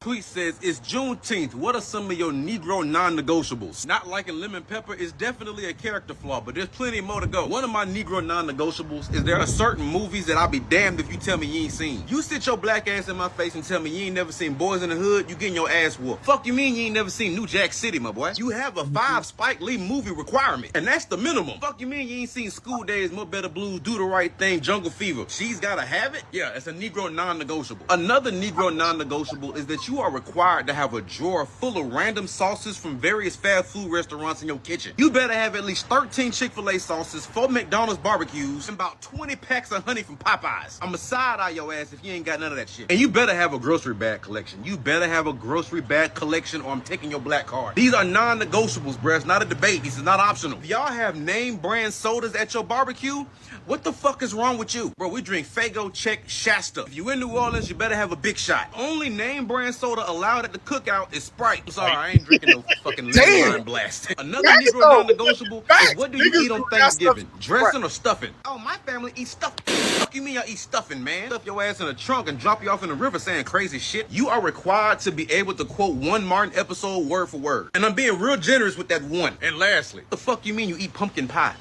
Tweet says, it's Juneteenth. What are some of your Negro non-negotiables? Not liking lemon pepper is definitely a character flaw, but there's plenty more to go. One of my Negro non-negotiables is there are certain movies that I'll be damned if you tell me you ain't seen. You sit your black ass in my face and tell me you ain't never seen Boys in the Hood, you getting your ass whooped. Fuck you mean you ain't never seen New Jack City, my boy? You have a 5 Spike Lee movie requirement, and that's the minimum. Fuck you mean you ain't seen School Days, More Better Blues, Do the Right Thing, Jungle Fever. She's gotta have it? Yeah, it's a Negro non-negotiable. Another Negro non-negotiable is that you are required to have a drawer full of random sauces from various fast food restaurants in your kitchen. You better have at least 13 Chick-fil-A sauces, 4 McDonald's barbecues, and about 20 packs of honey from Popeyes. I'ma side-eye your ass if you ain't got none of that shit. And you better have a grocery bag collection. You better have a grocery bag collection or I'm taking your black card. These are non-negotiables, bruh. It's not a debate. This is not optional. If y'all have name brand sodas at your barbecue, what the fuck is wrong with you? Bro, we drink Faygo, Check, Shasta. If you in New Orleans, you better have a Big Shot. Only name brand soda allowed at the cookout is Sprite. I'm sorry, I ain't drinking no fucking lemon blast. Another Negro non-negotiable is what do you eat on Thanksgiving? Dressing or stuffing? Oh, my family eats stuffing. Fuck you mean y'all eat stuffing, man? Stuff your ass in a trunk and drop you off in the river saying crazy shit. You are required to be able to quote one Martin episode word for word. And I'm being real generous with that one. And lastly, the fuck you mean you eat pumpkin pie?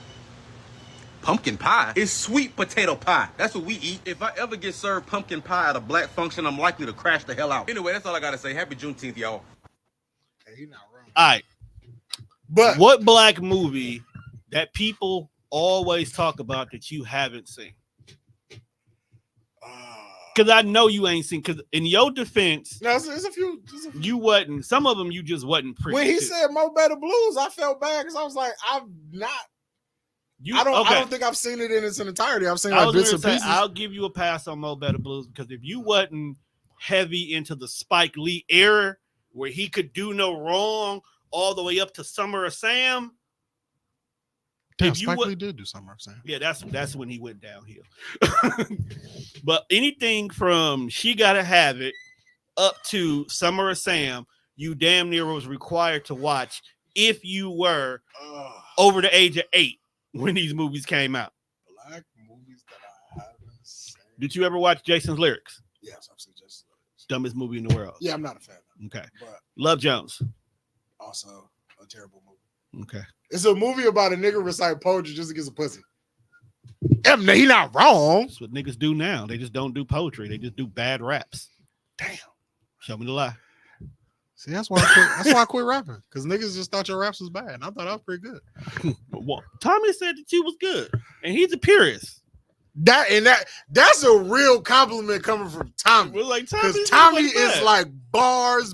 Pumpkin pie? It's sweet potato pie. That's what we eat. If I ever get served pumpkin pie at a black function, I'm likely to crash the hell out. Anyway, that's all I gotta say. Happy Juneteenth, y'all. Hey, he not wrong. All right. But what black movie that people always talk about that you haven't seen? Because I know you ain't seen. Because in your defense, no, there's a few. You wasn't. Some of them you just wasn't pretty. When he said Mo Better Blues, I felt bad because I was like, I'm not. I don't think I've seen it in its entirety. I've seen like bits and pieces. I'll give you a pass on Mo Better Blues because if you wasn't heavy into the Spike Lee era where he could do no wrong all the way up to Summer of Sam. Damn, Spike Lee did do Summer of Sam. Yeah, that's when he went downhill. But anything from She Gotta Have It up to Summer of Sam, you damn near was required to watch if you were over the age of 8 when these movies came out. Black movies that I haven't seen. Did you ever watch Jason's Lyrics? Yes, I've seen Jason's Lyrics. Dumbest movie in the world. Yeah, I'm not a fan of it. Okay. But Love Jones. Also a terrible movie. Okay. It's a movie about a nigga recite poetry just to get some pussy. He not wrong. That's what niggas do now. They just don't do poetry. They just do bad raps. Damn. Show me the lie. See, that's why I quit rapping. Because niggas just thought your raps was bad. And I thought I was pretty good. Well, Tommy said that you was good. And he's a purist. That's a real compliment coming from Tommy. Because Tommy is like bars.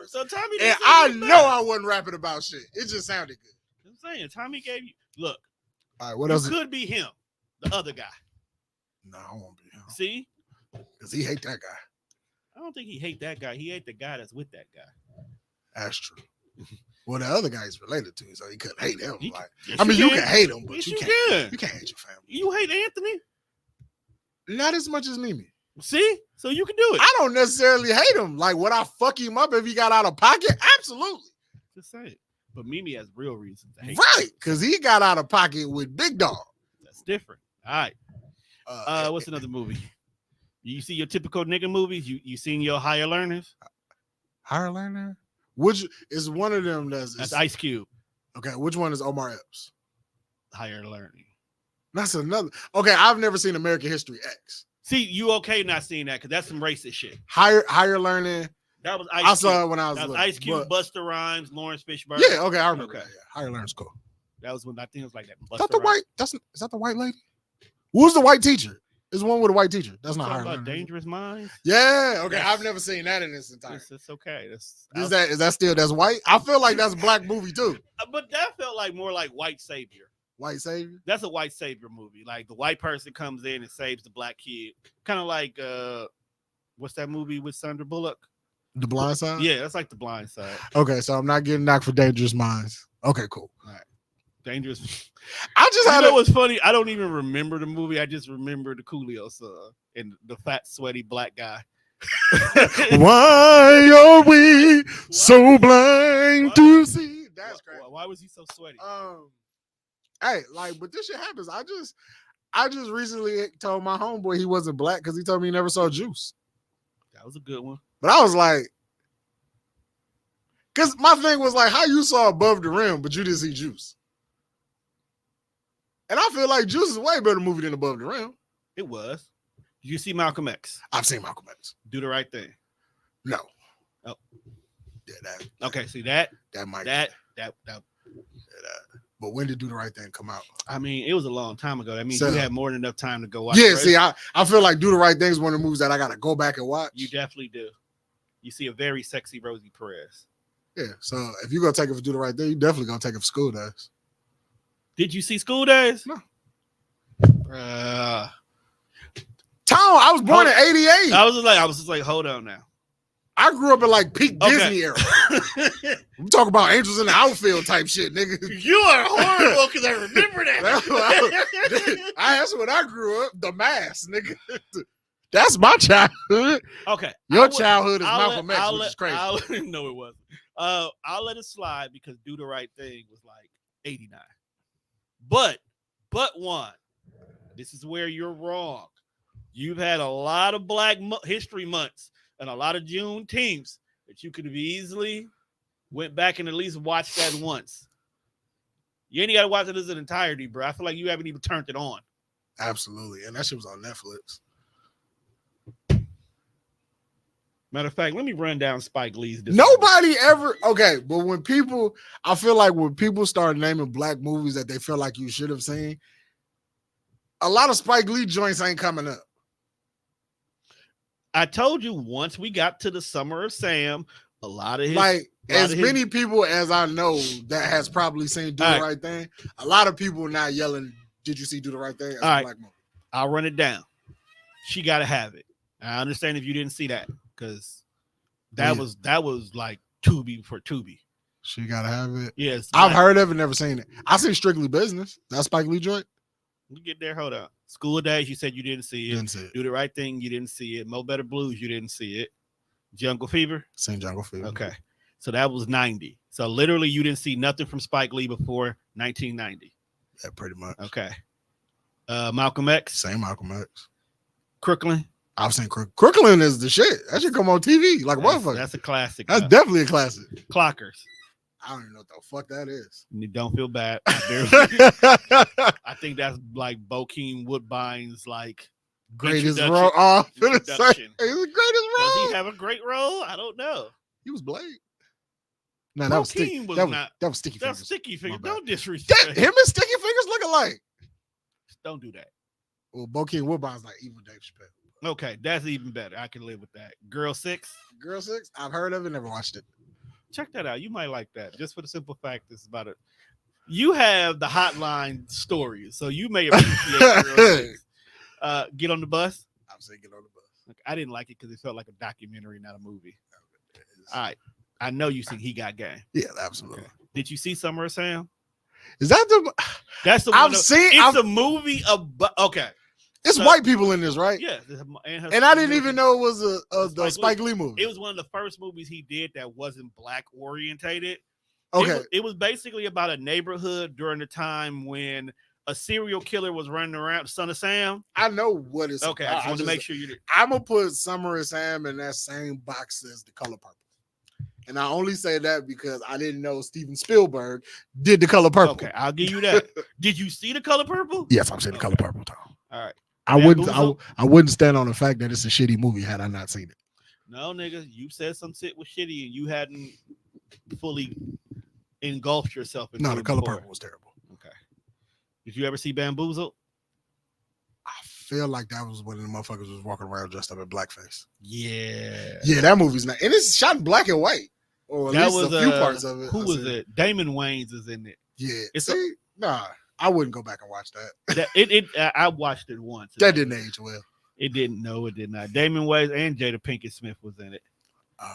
So Tommy, and I know I wasn't rapping about shit. It just sounded good. I'm saying Tommy gave you look. All right, what else? Could be him, the other guy. No, I won't be him. See, because he hate that guy. I don't think he hate that guy. He hate the guy that's with that guy. That's true. Well, the other guy is related to him, so he couldn't hate him. You can hate him, but you can't. You can't hate your family. You hate Anthony? Not as much as Mimi. See? So you can do it. I don't necessarily hate him. Like, would I fuck him up if he got out of pocket? Absolutely. Just say it. But Mimi has real reasons to hate right, because he got out of pocket with Big Dog. That's different. All right. What's another movie? You see your typical nigga movies? You seen your Higher Learners? Higher Learner? Which is one of them that's Ice Cube. Okay, which one is Omar Epps? Higher Learning. That's another. Okay, I've never seen American History X. See, you okay not seeing that because that's some racist shit. Higher Learning. That was Ice Cube. I saw it when I was little. Ice Cube, Busta Rhymes, Lawrence Fishburne. Yeah, okay, I remember. Okay. Yeah. Higher Learning's cool. That was when I think it was like that. Is that the white? Is that the white lady? Who's the white teacher? It's one with a white teacher. That's not Higher Learning. Dangerous Minds. Yeah. Okay, I've never seen that in its entirety. It's okay. Is that still that's white? I feel like that's a black movie too. But that felt like more like White Savior. White Savior? That's a White Savior movie. Like the white person comes in and saves the black kid. Kind of like what's that movie with Sandra Bullock? The Blind Side? Yeah, that's like The Blind Side. Okay, so I'm not getting knocked for Dangerous Minds. Okay, cool. All right. Dangerous. I just had it was funny. I don't even remember the movie. I just remember the Coolio song and the fat, sweaty black guy. Why are we so blind to see? That's crazy. Why was he so sweaty? Hey, but this shit happens. I just recently told my homeboy he wasn't black because he told me he never saw Juice. That was a good one. But I was like, because my thing was like, how you saw Above the Rim, but you didn't see Juice? And I feel like Juice is a way better movie than Above the Rim. It was. Did you see Malcolm X? I've seen Malcolm X. Do the Right Thing. No. Oh. Yeah, that. Okay, see that? That might. That. But when did Do the Right Thing come out? I mean, it was a long time ago. That means you had more than enough time to go watch. Yeah, see, I feel like Do the Right Thing is one of the movies that I gotta go back and watch. You definitely do. You see a very sexy Rosie Perez. Yeah, so if you're gonna take it for Do the Right Thing, you definitely gonna take it for School Days. Did you see School Days? No. Tom, I was born in '88. I was just like, hold on now. I grew up in like peak Disney era. We talk about Angels in the Outfield type shit, nigga. You are horrible because I remember that. That's when I grew up. The Mask, nigga. That's my childhood. Okay. Your childhood is Malcolm X, which is crazy. No, it wasn't. I'll let it slide because Do the Right Thing was like 89. But one, this is where you're wrong. You've had a lot of Black History Months and a lot of Juneteenths that you could have easily went back and at least watched that once. You ain't got to watch it as an entirety, bro. I feel like you haven't even turned it on. Absolutely. And that shit was on Netflix. Matter of fact, let me run down Spike Lee's. Nobody ever. Okay, but when people, I feel like when people start naming black movies that they feel like you should have seen, a lot of Spike Lee joints ain't coming up. I told you once we got to the Summer of Sam, a lot of his like as many people as I know that has probably seen Do the Right Thing. A lot of people not yelling, "Did you see Do the Right Thing?" As a black movie. I'll run it down. She got to have it. I understand if you didn't see that because that was like Tubi for Tubi. She got to have it. Yes, I've heard of it, never seen it. I seen Strictly Business. That's Spike Lee joint. You get there. Hold on. School of Days. You said you didn't see it. Didn't see it. Do the Right Thing. You didn't see it. Mo Better Blues. You didn't see it. Jungle Fever. Seen Jungle Fever. Okay, so that was 90. So literally, you didn't see nothing from Spike Lee before 1990. Yeah, pretty much. Okay. Malcolm X. Same Malcolm X. Crooklyn. I've seen Crooklyn is the shit. That should come on TV like motherfucker. That's a classic. That's definitely a classic. Clockers. I don't even know what the fuck that is. You don't feel bad. I think that's like Bokeem Woodbine's like greatest role. Oh, introduction. He's the greatest role. Does he have a great role? I don't know. He was Blade. No, that was Sticky. That was Sticky Fingers. That's Sticky Fingers. Don't disrespect. Him and Sticky Fingers look alike. Don't do that. Well, Bokeem Woodbine's like evil Dave Chappelle. Okay, that's even better. I can live with that. Girl 6. Girl 6? I've heard of it, never watched it. Check that out. You might like that. Just for the simple fact it's about it. You have the hotline stories, so you may appreciate Girl 6. Get on the Bus. I would say Get on the Bus. Okay, I didn't like it because it felt like a documentary, not a movie. All right. I know you see He Got Game. Yeah, absolutely. Okay. Did you see Summer of Sam? Is that the? That's the one. It's a movie about. Okay. It's white people in this, right? Yeah. And I didn't even know it was the Spike Lee movie. It was one of the first movies he did that wasn't black orientated. Okay. It was basically about a neighborhood during the time when a serial killer was running around, Son of Sam. I know what it's okay. I just wanted to make sure you did. I'm going to put Summer of Sam in that same box as The Color Purple. And I only say that because I didn't know Steven Spielberg did The Color Purple. Okay, I'll give you that. Did you see The Color Purple? Yes, I've seen The Color Purple, Tom. All right. I wouldn't stand on the fact that it's a shitty movie had I not seen it. No, nigga, you said some shit was shitty and you hadn't fully engulfed yourself in. No, The Color Purple was terrible. Okay. Did you ever see Bamboozled? I feel like that was when the motherfuckers was walking around dressed up in blackface. Yeah. Yeah, that movie's not, and it's shot in black and white. Or at that least was a few parts of it. Who was it? Damon Wayans is in it. Yeah. I wouldn't go back and watch that. I watched it once. That didn't age well. It didn't. No, it did not. Damon Wayans and Jada Pinkett Smith was in it,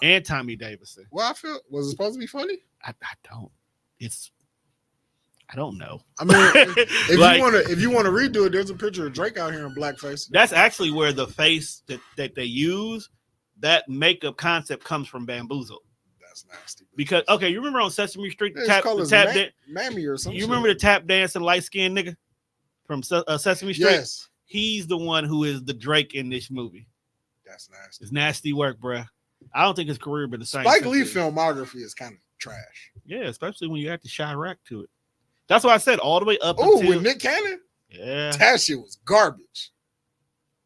and Tommy Davidson. Well, was it supposed to be funny? I don't know. I mean, if you want to redo it, there's a picture of Drake out here in blackface. That's actually where the face that they use, that makeup concept comes from Bamboozled. That's nasty. Because you remember on Sesame Street, Mammy or something. You remember the tap dancing light skinned nigga from Sesame Street? Yes. He's the one who is the Drake in this movie. That's nasty. It's nasty work, bruh. I don't think his career been the same. Spike Lee filmography is kind of trash. Yeah, especially when you have to Chirac to it. That's why I said all the way up. With Nick Cannon. Yeah, that shit was garbage.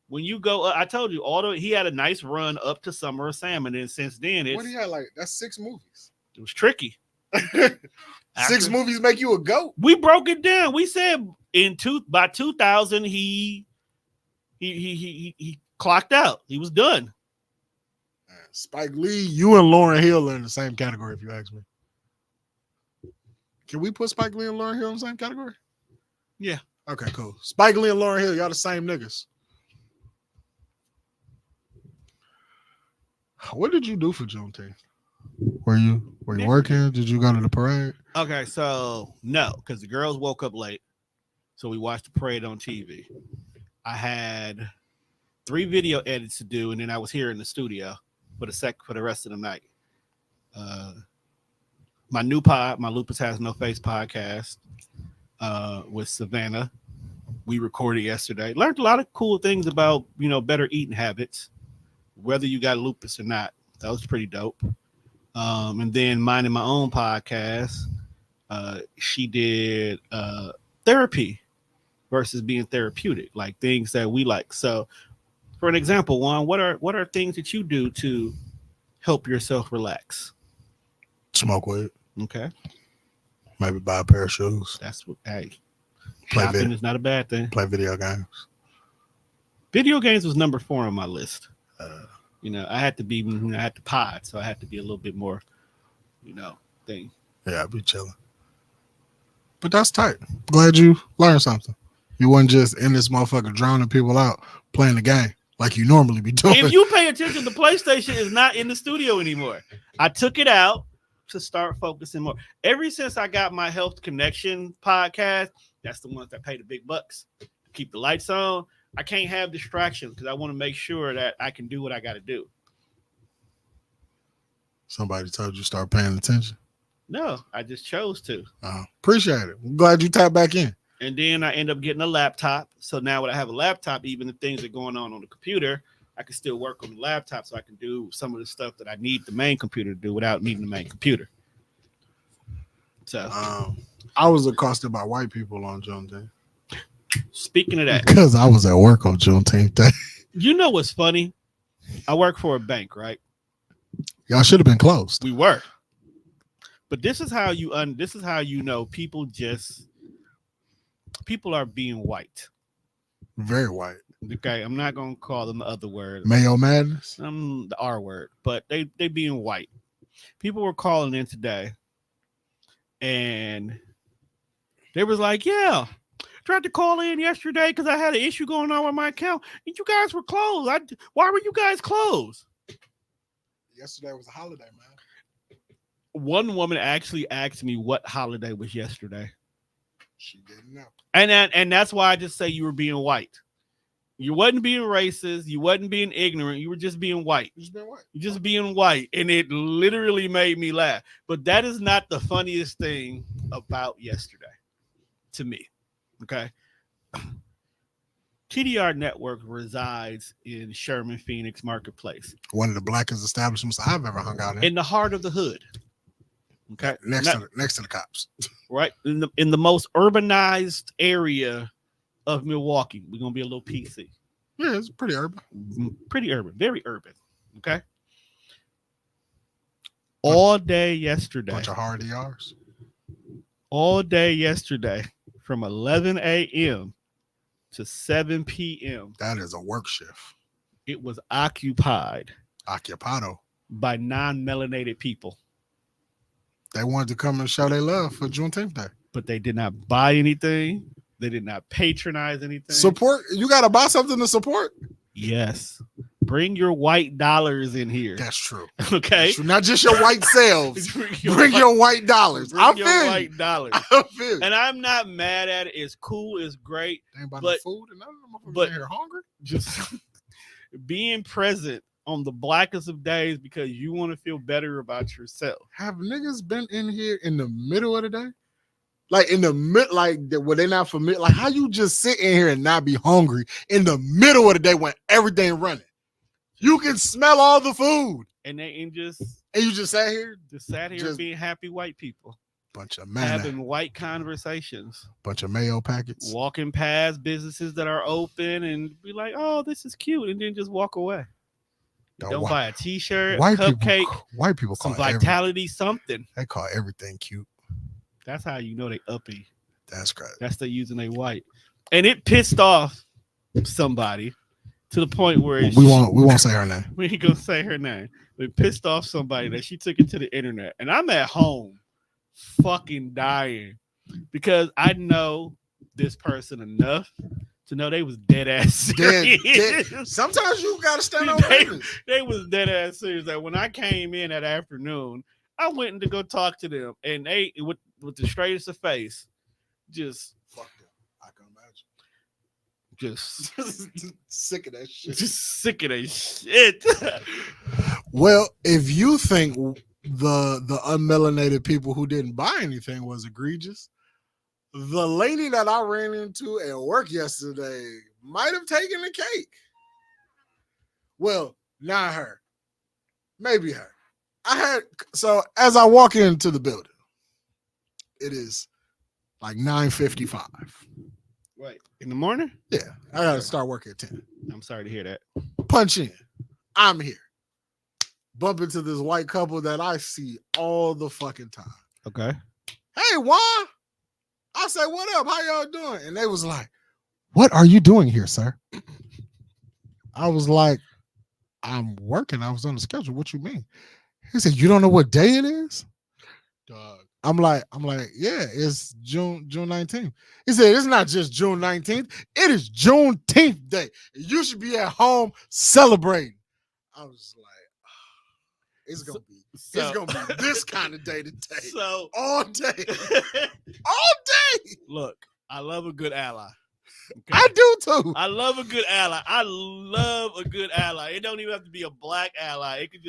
When you go, I told you he had a nice run up to Summer of Sam, and then since then what do you have, like that's 6 movies. It was tricky. 6 movies make you a goat. We broke it down. We said by 2000 he clocked out. He was done. Spike Lee, you and Lauryn Hill are in the same category, if you ask me. Can we put Spike Lee and Lauryn Hill in the same category? Yeah. Okay, cool. Spike Lee and Lauryn Hill, y'all the same niggas. What did you do for Juneteenth? Were you working? Did you go to the parade? Okay, so no, because the girls woke up late. So we watched the parade on TV. I had 3 video edits to do, and then I was here in the studio for the rest of the night. My new pod, my Lupus Has No Face podcast with Savannah. We recorded yesterday. Learned a lot of cool things about, better eating habits, whether you got lupus or not. That was pretty dope. And then minding my own podcast, She did therapy versus being therapeutic, like things that we like. So, for an example, Wonne, what are things that you do to help yourself relax? Smoke weed. Okay, Maybe buy a pair of shoes. that's what. Hey, Play shopping is not a bad thing. Play video games. Video games was number 4 on my list. Uh, I had to be, I had to pod, so I had to be a little bit more, thing. Yeah, I'd be chilling. But that's tight. Glad you learned something. You wasn't just in this motherfucker drowning people out playing the game like you normally be doing. If you pay attention, the PlayStation is not in the studio anymore. I took it out to start focusing more. Ever since I got my Health Connection podcast, that's the ones that pay the big bucks to keep the lights on. I can't have distractions because I want to make sure that I can do what I got to do. Somebody told you start paying attention? No, I just chose to. Appreciate it. I'm glad you tapped back in. And then I end up getting a laptop. So now when I have a laptop, even the things that are going on the computer, I can still work on the laptop so I can do some of the stuff that I need the main computer to do without needing the main computer. So I was accosted by white people on Juneteenth. Speaking of that, because I was at work on Juneteenth Day. You know what's funny? I work for a bank, right? Y'all should have been closed. We were. But this is how you know people are being white. Very white. Okay, I'm not gonna call them the other word. Mayo madness. The R word, but they being white. People were calling in today, and they was like, "Yeah, tried to call in yesterday because I had an issue going on with my account, and you guys were closed. Why were you guys closed?" Yesterday was a holiday, man. One woman actually asked me what holiday was yesterday. She didn't know. And that's why I just say you were being white. You wasn't being racist. You wasn't being ignorant. You were just being white. You're just being white. And it literally made me laugh. But that is not the funniest thing about yesterday to me. Okay. TDR Network resides in Sherman Phoenix Marketplace. One of the blackest establishments I've ever hung out in. In the heart of the hood. Okay. Next to the cops. Right. In the most urbanized area of Milwaukee. We're gonna be a little PC. Yeah, it's pretty urban. Pretty urban. Very urban. Okay. All day yesterday. Bunch of hard ERs. All day yesterday from 11 a.m. to 7 p.m. That is a work shift. It was occupied. Occupado. By non-melanated people. They wanted to come and show their love for Juneteenth Day. But they did not buy anything. They did not patronize anything. Support. You got to buy something to support. Yes. Bring your white dollars in here. That's true. Okay. That's true. Not just your white selves. Bring your white dollars. Bring your white dollars. I feel you. And I'm not mad at it. It's cool. It's great. Ain't about the food and none of them but here hungry. Just being present on the blackest of days because you want to feel better about yourself. Have niggas been in here in the middle of the day? Like in the mid, like were they not familiar? Like how you just sit in here and not be hungry in the middle of the day when everything running? You can smell all the food, and you just sat here, being happy white people. Bunch of men having white conversations. Bunch of mayo packets. Walking past businesses that are open and be like, "Oh, this is cute," and then just walk away. Don't buy a T-shirt, a cupcake, white people some vitality, something. They call everything cute. That's how you know they uppy. That's great. That's they using they white, and it pissed off somebody to the point where we won't say her name. We ain't gonna say her name. It pissed off somebody that she took it to the internet, and I'm at home, fucking dying, because I know this person enough to know they was dead ass serious. Dead. Sometimes you gotta stand on business. They was dead ass serious. That when I came in that afternoon, I went to go talk to them, and they with the straightest of face, just fuck them. I can imagine. Just sick of that shit. Just sick of that shit. Well, if you think the unmelanated people who didn't buy anything was egregious, the lady that I ran into at work yesterday might have taken the cake. Well, not her. Maybe her. So as I walk into the building, It is like 9:55. Wait, in the morning? Yeah, I gotta start work at 10. I'm sorry to hear that. Punch in. I'm here. Bump into this white couple that I see all the fucking time. Okay. Hey, Wonne. I say, what up? How y'all doing? And they was like, what are you doing here, sir? I was like, I'm working. I was on the schedule. What you mean? He said, you don't know what day it is? Dog. I'm like, yeah, it's June 19th. He said, it's not just June 19th. It is Juneteenth day. You should be at home celebrating. I was like, it's gonna be this kind of day today. So all day. All day. Look, I love a good ally. Okay? I do too. I love a good ally. I love a good ally. It don't even have to be a black ally. It could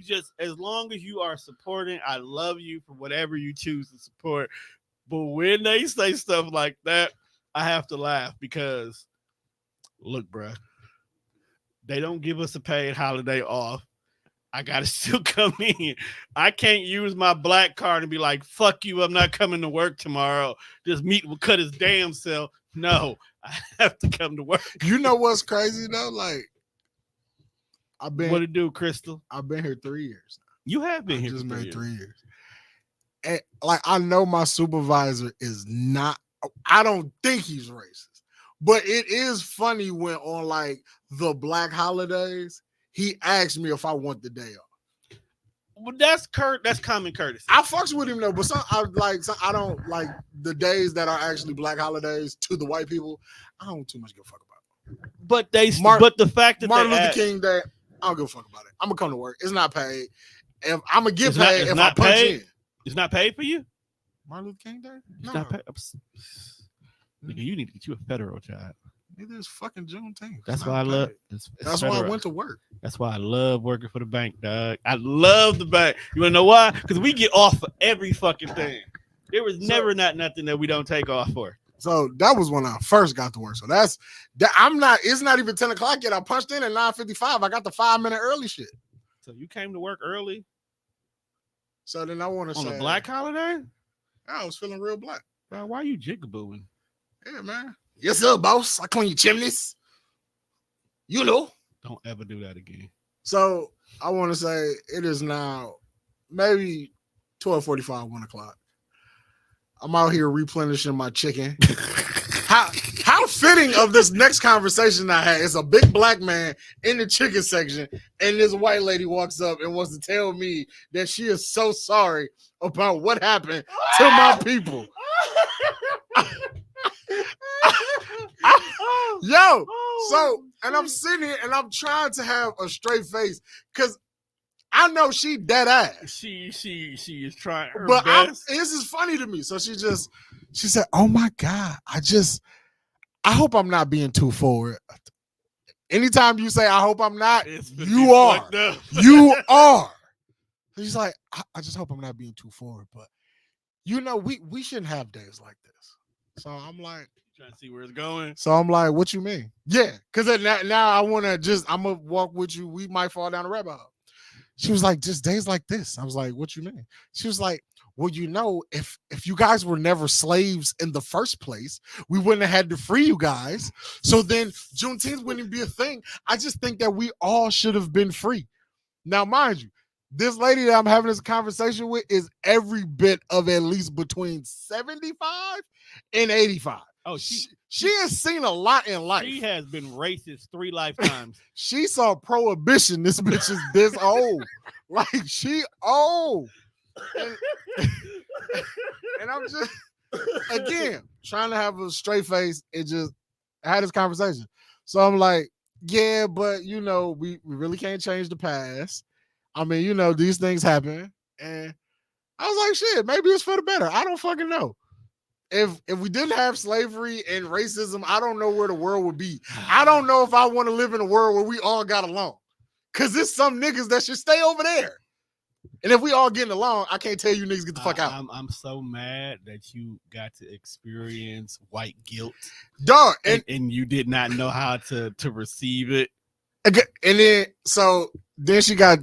just as long as you are supporting, I love you for whatever you choose to support. But when they say stuff like that, I have to laugh because look, bro, they don't give us a paid holiday off. I gotta still come in. I can't use my black card and be like, fuck you, I'm not coming to work tomorrow. This meat will cut his damn self. No, I have to come to work. You know what's crazy though? Like, what it do, Crystal? I've been here 3 years. You have been here just for made 3 years. And like, I know my supervisor is not, I don't think he's racist, but it is funny when on like the black holidays, he asked me if I want the day off. Well, that's common courtesy. I fucks with him though, but I don't like the days that are actually black holidays to the white people. I don't too much give a fuck about it. But but the fact that Martin Luther King Day, I don't give a fuck about it. I'm gonna come to work. It's not paid. If I'm gonna get paid if I punch in. It's not paid for you? Martin Luther King Day? It's not paid. Nigga, you need to get you a federal job. It is fucking Juneteenth. That's why I love. That's why I went to work. That's why I love working for the bank, dog. I love the bank. You wanna know why? Because we get off for every fucking thing. There was never not nothing that we don't take off for. So that was when I first got to work. So that's that. It's not even 10 o'clock yet. I punched in at 9:55. I got the 5-minute early shit. So you came to work early. So then I want to say on a black holiday. I was feeling real black. Bro, why are you jigabooing? Yeah, man. Yes, sir, boss. I clean your chimneys. You know. Don't ever do that again. So I want to say it is now maybe 12:45, 1 o'clock. I'm out here replenishing my chicken. How fitting of this next conversation I had. It's a big black man in the chicken section, and this white lady walks up and wants to tell me that she is so sorry about what happened to my people. Yo, so, and I'm sitting here and I'm trying to have a straight face because I know she dead ass. She is trying her but best. This is funny to me. So she said, oh my God, I hope I'm not being too forward. Anytime you say, I hope I'm not, you are. You are. She's like, I just hope I'm not being too forward. But, you know, we shouldn't have days like this. So I'm like, trying to see where it's going. So I'm like, what you mean? Yeah, because now I want to I'm going to walk with you. We might fall down a rabbit hole. She was like, just days like this. I was like, what you mean? She was like, well, you know, if you guys were never slaves in the first place, we wouldn't have had to free you guys. So then Juneteenth wouldn't be a thing. I just think that we all should have been free. Now, mind you, this lady that I'm having this conversation with is every bit of at least between 75 and 85. Oh, she has seen a lot in life. She has been racist 3 lifetimes. She saw prohibition. This bitch is this old. Like, she old. And I'm just, again, trying to have a straight face. I had this conversation. So I'm like, yeah, but, you know, we really can't change the past. I mean, you know, these things happen. And I was like, shit, maybe it's for the better. I don't fucking know. If we didn't have slavery and racism, I don't know where the world would be. I don't know if I want to live in a world where we all got along. Because there's some niggas that should stay over there. And if we all getting along, I can't tell you niggas get the fuck out. I'm so mad that you got to experience white guilt. Dog. And you did not know how to receive it. And then, so then she got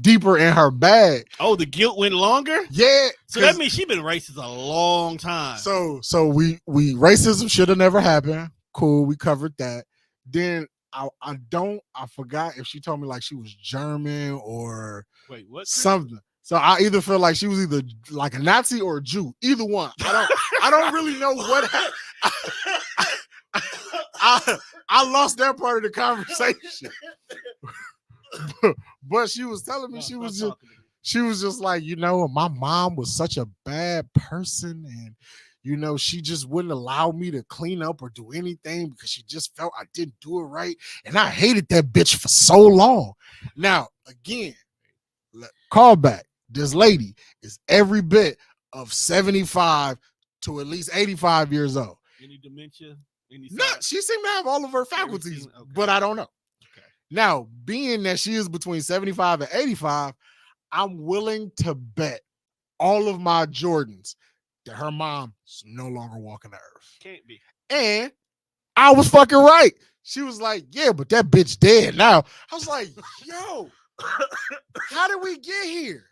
deeper in her bag. Oh, the guilt went longer? Yeah. So that means she been racist a long time. So we racism should have never happened. Cool, we covered that. Then I forgot if she told me like she was German or something. So I either feel like she was either like a Nazi or a Jew. Either one. I don't really know what happened. I lost that part of the conversation. But she was telling me she was just like, my mom was such a bad person, and she just wouldn't allow me to clean up or do anything because she just felt I didn't do it right. And I hated that bitch for so long. Now, again, call back. This lady is every bit of 75 to at least 85 years old. Any dementia? She seemed to have all of her faculties, but I don't know. Okay. Now, being that she is between 75 and 85, I'm willing to bet all of my Jordans that her mom is no longer walking the earth. Can't be. And I was fucking right. She was like, yeah, but that bitch dead now. I was like, yo, how did we get here?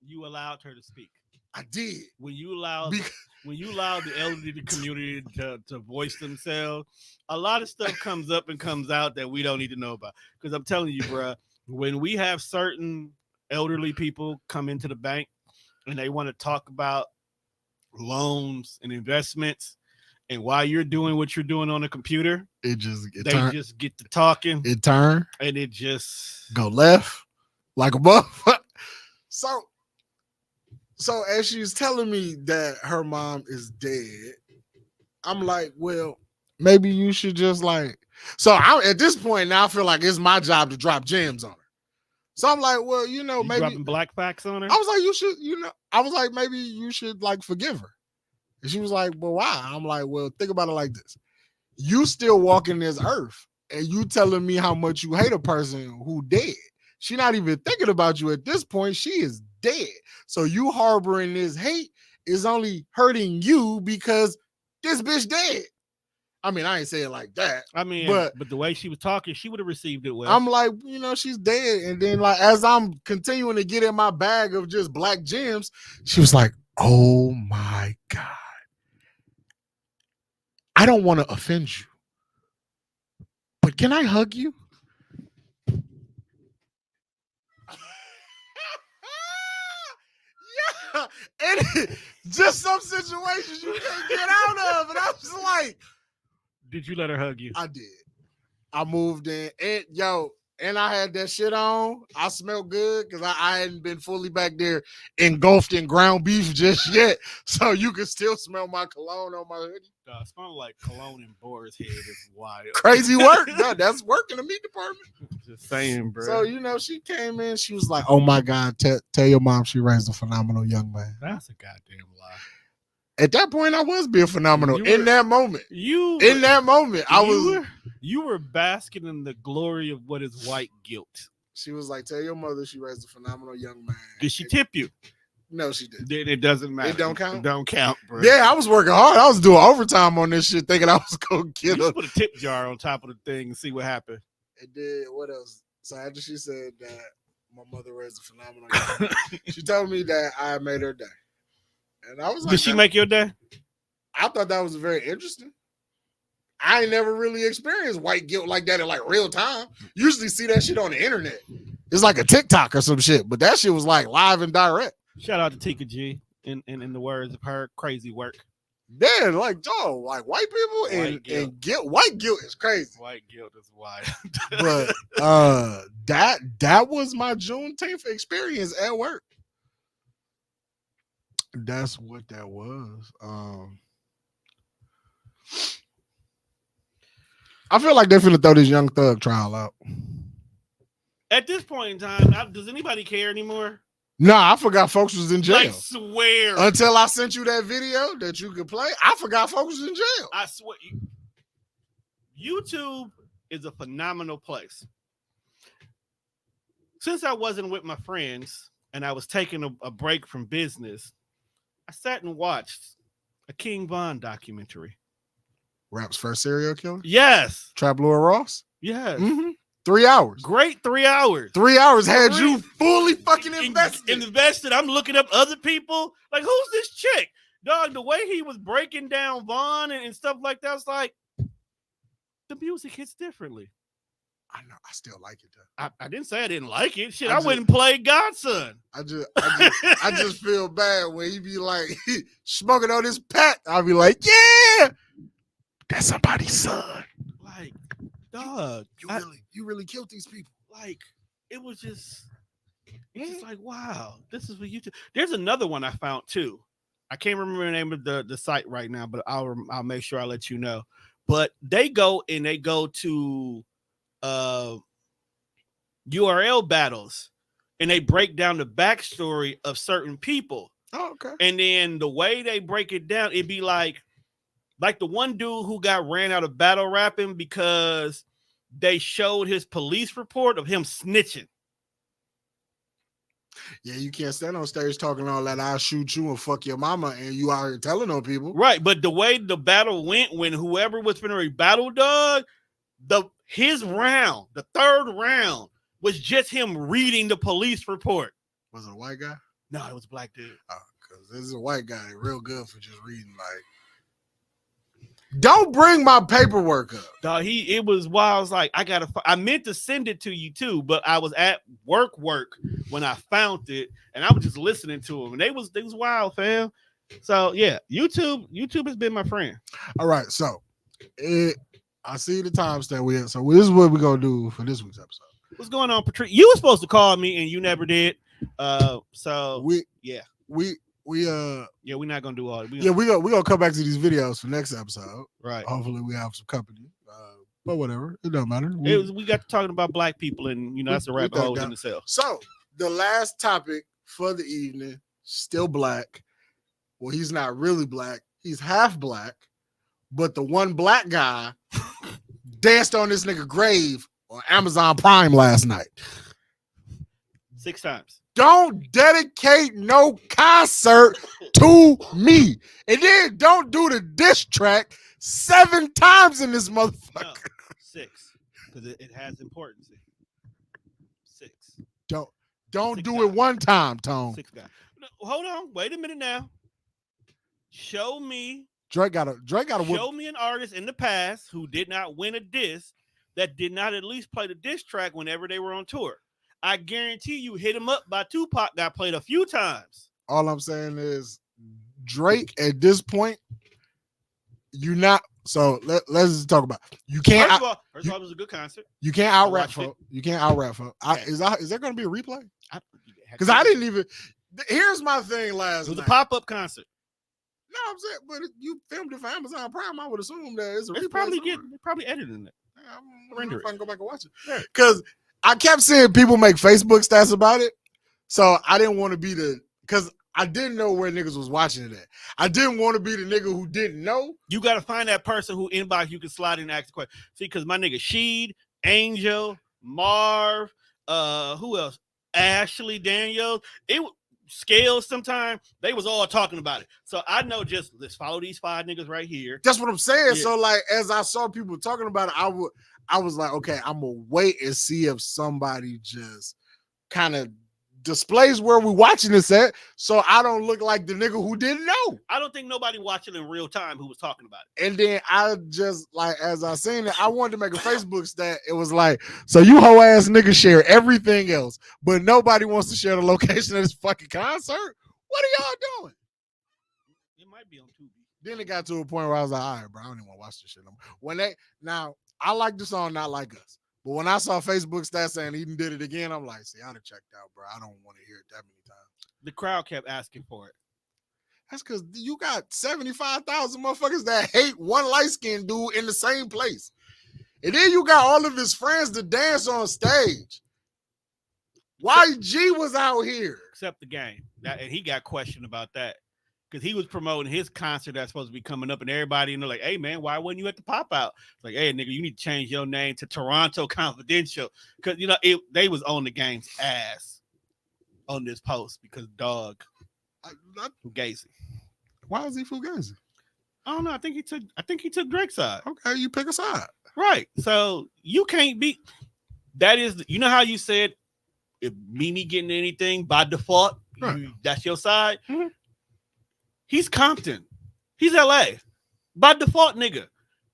You allowed her to speak. I did. When you allowed the elderly community to voice themselves, a lot of stuff comes up and comes out that we don't need to know about. Because I'm telling you, bro, when we have certain elderly people come into the bank and they want to talk about loans and investments, and while you're doing what you're doing on the computer, they just get to talking. It turn and it just go left like a motherfucker. So as she's telling me that her mom is dead, I'm like, well, maybe you should just like. So at this point now, I feel like it's my job to drop gems on her. So I'm like, well, maybe dropping black facts on her. I was like, you should, I was like, maybe you should like forgive her. And she was like, well, why? I'm like, well, think about it like this: you still walking this earth, and you telling me how much you hate a person who dead. She not even thinking about you at this point. She is dead. So you harboring this hate is only hurting you because this bitch dead. I mean, I ain't say it like that. I mean, but the way she was talking, she would have received it well. I'm like, she's dead. And then like, as I'm continuing to get in my bag of just black gems, she was like, oh my God. I don't want to offend you, but can I hug you? And just some situations you can't get out of. And I was like, did you let her hug you? I did. I moved in. And I had that shit on. I smelled good because I hadn't been fully back there engulfed in ground beef just yet. So you can still smell my cologne on my hoodie. It smells like cologne in Boar's Head. It's wild. Crazy work. No, that's work in the meat department. Just saying, bro. So, she came in. She was like, oh, my God, tell your mom she raised a phenomenal young man. That's a goddamn lie. At that point, I was being phenomenal. In that moment, you were basking in the glory of what is white guilt. She was like, tell your mother she raised a phenomenal young man. Did she tip you? No, she didn't. Then it doesn't matter. It don't count? It don't count, bro. Yeah, I was working hard. I was doing overtime on this shit, thinking I was going to get her. Put a tip jar on top of the thing and see what happened. It did. What else? So after she said that my mother raised a phenomenal young man, she told me that I made her day. And I was like, did she make your day? I thought that was very interesting. I ain't never really experienced white guilt like that in like real time. Usually see that shit on the internet. It's like a TikTok or some shit, but that shit was like live and direct. Shout out to Tika G in the words of her crazy work. Yeah, like like white people and guilt. White guilt is crazy. White guilt is wild. But that was my Juneteenth experience at work. That's what that was. I feel like they're finna throw this Young Thug trial out. At this point in time, does anybody care anymore? Nah, I forgot folks was in jail. I swear. Until I sent you that video that you could play, I forgot folks was in jail. I swear. YouTube is a phenomenal place. Since I wasn't with my friends and I was taking a break from business, I sat and watched a King Von documentary. Rap's first serial killer? Yes. Trap Lord Ross? Yes. Mm-hmm. 3 hours. Great 3 hours. 3 hours had you fully fucking invested. Invested. I'm looking up other people. Like, who's this chick? Dog, the way he was breaking down Wonne and stuff like that, was like, the music hits differently. I know. I still like it though. I didn't say I didn't like it. Shit, I went and played Godson. I just feel bad when he be like smoking on this pack. I'll be like, yeah, that's somebody's son. Like, dog, you really killed these people. Like, it was just, it's just like, wow, this is what you do. There's another one I found too. I can't remember the name of the site right now, but I'll make sure I let you know. But they go to URL battles and they break down the backstory of certain people. Oh, okay. And then the way they break it down, it'd be like the one dude who got ran out of battle rapping because they showed his police report of him snitching. Yeah, you can't stand on stage talking all that I'll shoot you and fuck your mama and you out here telling on people. Right, but the way the battle went, when whoever was finna rebuttal, dog, his round, the third round, was just him reading the police report. Was it a white guy? No, it was a black dude. Oh, because this is a white guy real good for just reading. Like, don't bring my paperwork up. Dog, it was wild. I was like, I meant to send it to you too, but I was at work when I found it, and I was just listening to them, and they was wild, fam. So yeah, YouTube has been my friend. All right, so I see the timestamp we had. So this is what we're gonna do for this week's episode. What's going on, Patrice? You were supposed to call me and you never did. So we're not gonna do all. We're gonna come back to these videos for next episode. Right. Hopefully we have some company. But whatever, it don't matter. We got to talking about black people, and that's a rabbit hole in itself. So the last topic for the evening, still black. Well, he's not really black. He's half black, but the one black guy danced on this nigga grave on Amazon Prime last night. 6 times. Don't dedicate no concert to me. And then don't do the diss track 7 times in this motherfucker. No, 6. Because it has importance. 6. Don't 6 do guys. it one time, Tone. 6 guys. No, hold on. Wait a minute now. Show me. Drake got a show me an artist in the past who did not win a diss that did not at least play the diss track whenever they were on tour. I guarantee you, Hit 'Em Up by Tupac got played a few times. All I'm saying is Drake at this point, you not. So let's just talk about. You can't. First of all, it was a good concert. You can't out rap for. You can't out rap for. Is there going to be a replay? Because I didn't even. Here's my thing. Last it was night. a pop-up concert. No, I'm saying, but you filmed it for Amazon Prime. I would assume that it's a It's replay. probably editing it. I wonder if I can go back and watch it. Yeah. Because I kept seeing people make Facebook stats about it. So I didn't want to be because I didn't know where niggas was watching it at. I didn't want to be the nigga who didn't know. You got to find that person who inbox you can slide in and ask the question. See, because my nigga Sheed, Angel, Marv, who else? Ashley, Daniels, Scales sometime, they was all talking about it. So I know let's follow these 5 niggas right here. That's what I'm saying. Yeah. So like as I saw people talking about it, I was like, okay, I'm gonna wait and see if somebody just kind of displays where we're watching this at, so I don't look like the nigga who didn't know. I don't think nobody watching in real time who was talking about it. And then I just like as I seen it, I wanted to make a Facebook stat. It was like, so you hoe ass niggas share everything else, but nobody wants to share the location of this fucking concert. What are y'all doing? It might be on Tubi. Then it got to a point where I was like, all right, bro, I don't even want to watch this shit no more. Now I like the song Not Like Us. But when I saw Facebook stats saying he did it again, I'm like, see, I'd have checked out, bro. I don't want to hear it that many times. The crowd kept asking for it. That's because you got 75,000 motherfuckers that hate one light-skinned dude in the same place. And then you got all of his friends to dance on stage. YG was out here. Except the game. And he got questioned about that. Because he was promoting his concert that's supposed to be coming up, and everybody, like, hey, man, why wasn't you at the pop-out? It's like, hey, nigga, you need to change your name to Toronto Confidential. Because, they was on the game's ass on this post because dog Fugazi. Why is he Fugazi? I don't know. I think he took Drake's side. Okay, you pick a side. Right. So you can't be. That is, you know how you said if Mimi getting anything by default, that's your side. Mm-hmm. He's Compton. He's LA. By default, nigga.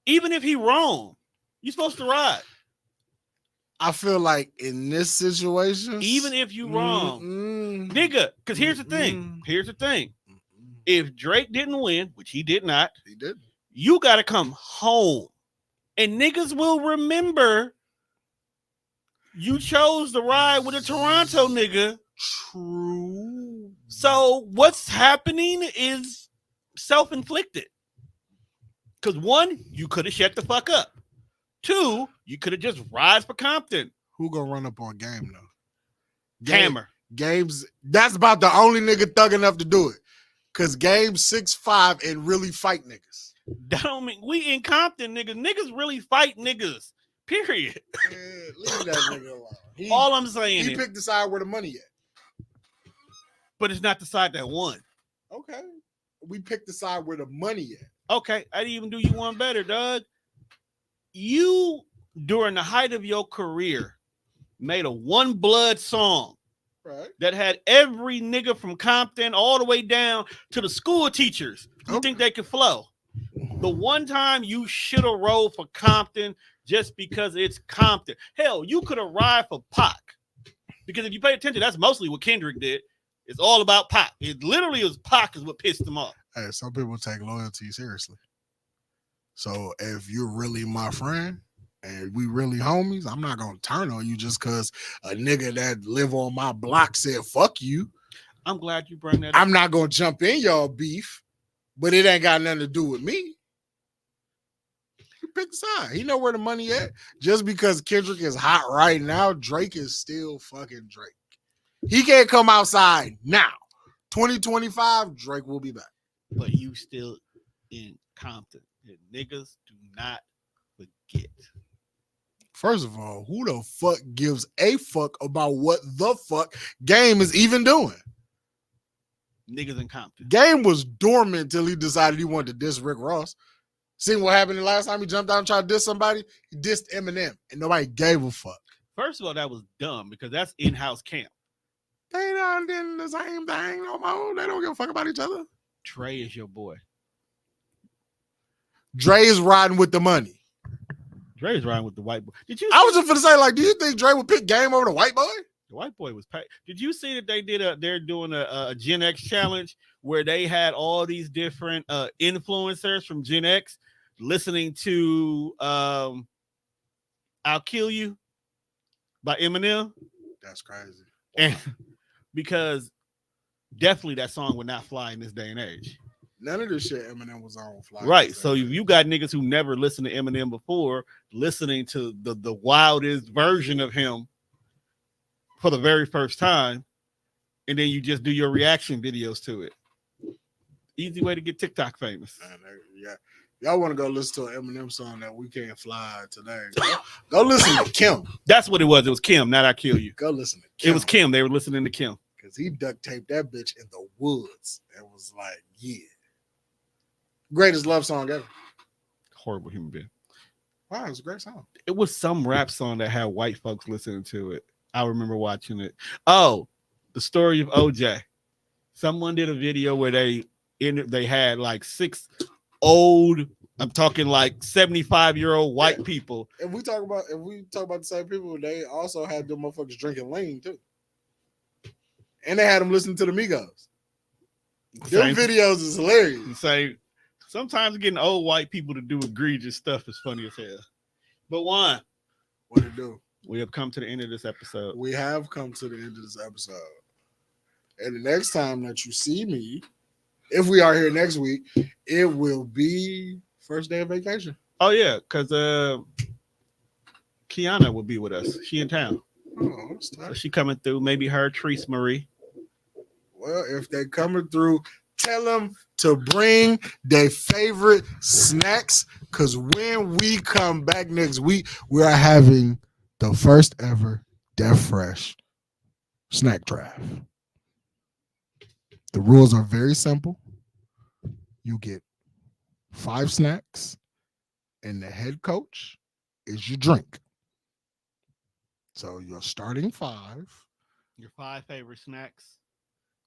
Even if he wrong, you supposed to ride. I feel like in this situation, even if you wrong, nigga, because here's the thing. Here's the thing. If Drake didn't win, which he did not, you got to come home. And niggas will remember you chose to ride with a Toronto nigga. True. So what's happening is self-inflicted. Because one, you could have shut the fuck up. Two, you could have just rise for Compton. Who gonna run up on Game though? Hammer. Game's that's about the only nigga thug enough to do it. Cause Game's 6'5" and really fight niggas. That don't mean we in Compton, niggas. Niggas really fight niggas. Period. Man, leave that nigga alone. All I'm saying he picked the side where the money at. But it's not the side that won. Okay. We picked the side where the money at. Okay. I'd even do you one better, Doug. You, during the height of your career, made a One Blood song that had every nigga from Compton all the way down to the school teachers who think they could flow. The one time you should have rolled for Compton just because it's Compton. Hell, you could have ride for Pac. Because if you pay attention, that's mostly what Kendrick did. It's all about Pac. It literally was Pac is what pissed him off. Hey, some people take loyalty seriously. So if you're really my friend and we really homies, I'm not gonna turn on you just because a nigga that live on my block said fuck you. I'm glad you brought that up. I'm not gonna jump in y'all beef, but it ain't got nothing to do with me. He picked the side. He know where the money at. Just because Kendrick is hot right now, Drake is still fucking Drake. He can't come outside now. 2025, Drake will be back. But you still in Compton. And niggas do not forget. First of all, who the fuck gives a fuck about what the fuck Game is even doing? Niggas in Compton. Game was dormant until he decided he wanted to diss Rick Ross. Seen what happened the last time he jumped out and tried to diss somebody? He dissed Eminem, and nobody gave a fuck. First of all, that was dumb because that's in-house camp. They not doing the same thing no more. They don't give a fuck about each other. Trey is your boy. Dre is riding with the money. Dre is riding with the white boy. Did you? I was just gonna say, like, do you think Dre would pick Game over the white boy? The white boy was paid. Did you see that they did they're doing a Gen X challenge where they had all these different influencers from Gen X listening to I'll Kill You by Eminem? That's crazy. And because definitely that song would not fly in this day and age. None of this shit Eminem was on fly. Right. So you got niggas who never listened to Eminem before listening to the wildest version of him for the very first time, and then you just do your reaction videos to it. Easy way to get TikTok famous. Yeah. Y'all want to go listen to an Eminem song that we can't fly today. Go listen to Kim. That's what it was. It was Kim, not I Kill You. Go listen to Kim. It was Kim. They were listening to Kim. Because he duct taped that bitch in the woods and was like, yeah. Greatest love song ever. Horrible human being. Wow, it was a great song. It was some rap song that had white folks listening to it. I remember watching it. Oh, the story of OJ. Someone did a video where they had like 6 old, I'm talking like 75-year-old white people. If we talk about the same people, they also had them motherfuckers drinking lean too. And they had them listening to the Migos. Them videos is hilarious. Say sometimes getting old white people to do egregious stuff is funny as hell. But Wonne, what it do? We have come to the end of this episode. We have come to the end of this episode. And the next time that you see me, if we are here next week, it will be first day of vacation. Oh, yeah, because Kiana will be with us. She in town. Oh, that's nice. So she coming through. Maybe her, Treese Marie. Well, if they coming through, tell them to bring their favorite snacks, because when we come back next week, we are having the first ever DefFresh snack draft. The rules are very simple. You get 5 snacks, and the head coach is your drink. So your starting 5. Your 5 favorite snacks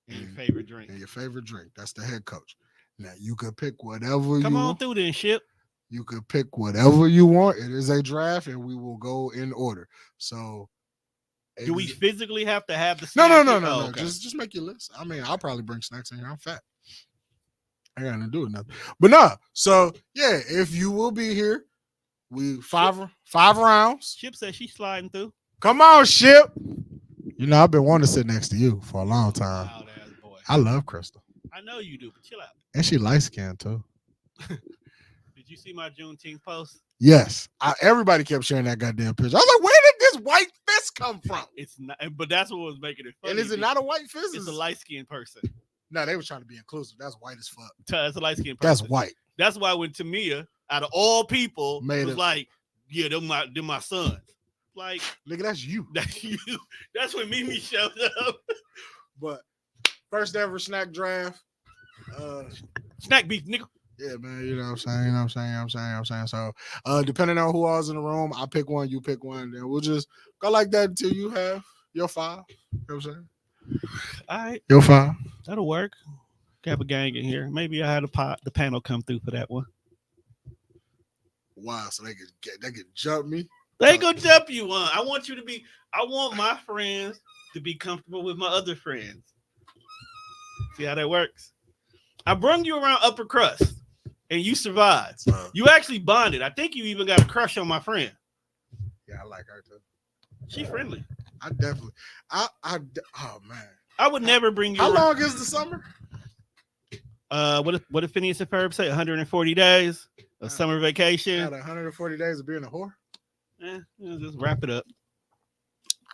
and your And- favorite drink. And your favorite drink. That's the head coach. Now you could pick whatever Come you on want. through then, Ship. You could pick whatever you want. It is a draft, and we will go in order. So, Do we physically have to have the No. snack? No. Okay. Just make your list. I mean, I'll probably bring snacks in here. I'm fat. I got nothing to do with nothing. But no. So yeah, if you will be here, we five rounds. Ship says she's sliding through. Come on, Ship. You know, I've been wanting to sit next to you for a long time. Wild ass boy. I love Crystal. I know you do, but chill out. And she light skinned too. Did you see my Juneteenth post? Yes. Everybody kept sharing that goddamn picture. I was like, where did this white fist come from? It's not, but that's what was making it funny. And is it not a white fist? It's a light skinned person. No, they were trying to be inclusive. That's white as fuck. It's a light skinned person. That's white. That's why when Tamia, out of all people, Made was it. like, yeah, they're my sons. Like, Nigga, that's you. that's you. That's when Mimi showed up. But first ever snack draft. Snack beef, nigga. Yeah, man, you know what I'm saying. So depending on who all's in the room, I pick one, you pick one, then we'll just go like that until you have your 5. You know what I'm saying? All right, Your 5. that'll work. Have a gang in here. Maybe I had the panel come through for that one. Wow, so they could jump me. They gonna jump you on. I want my friends to be comfortable with my other friends. See how that works? I brung you around upper crust and you survived. You actually bonded. I think you even got a crush on my friend. Yeah, I like her too. She friendly. I definitely. Oh man. I would never bring you How around. long is the summer? What did Phineas and Ferb say? 140 days of summer Got vacation. 140 days of being a whore. Just wrap it up.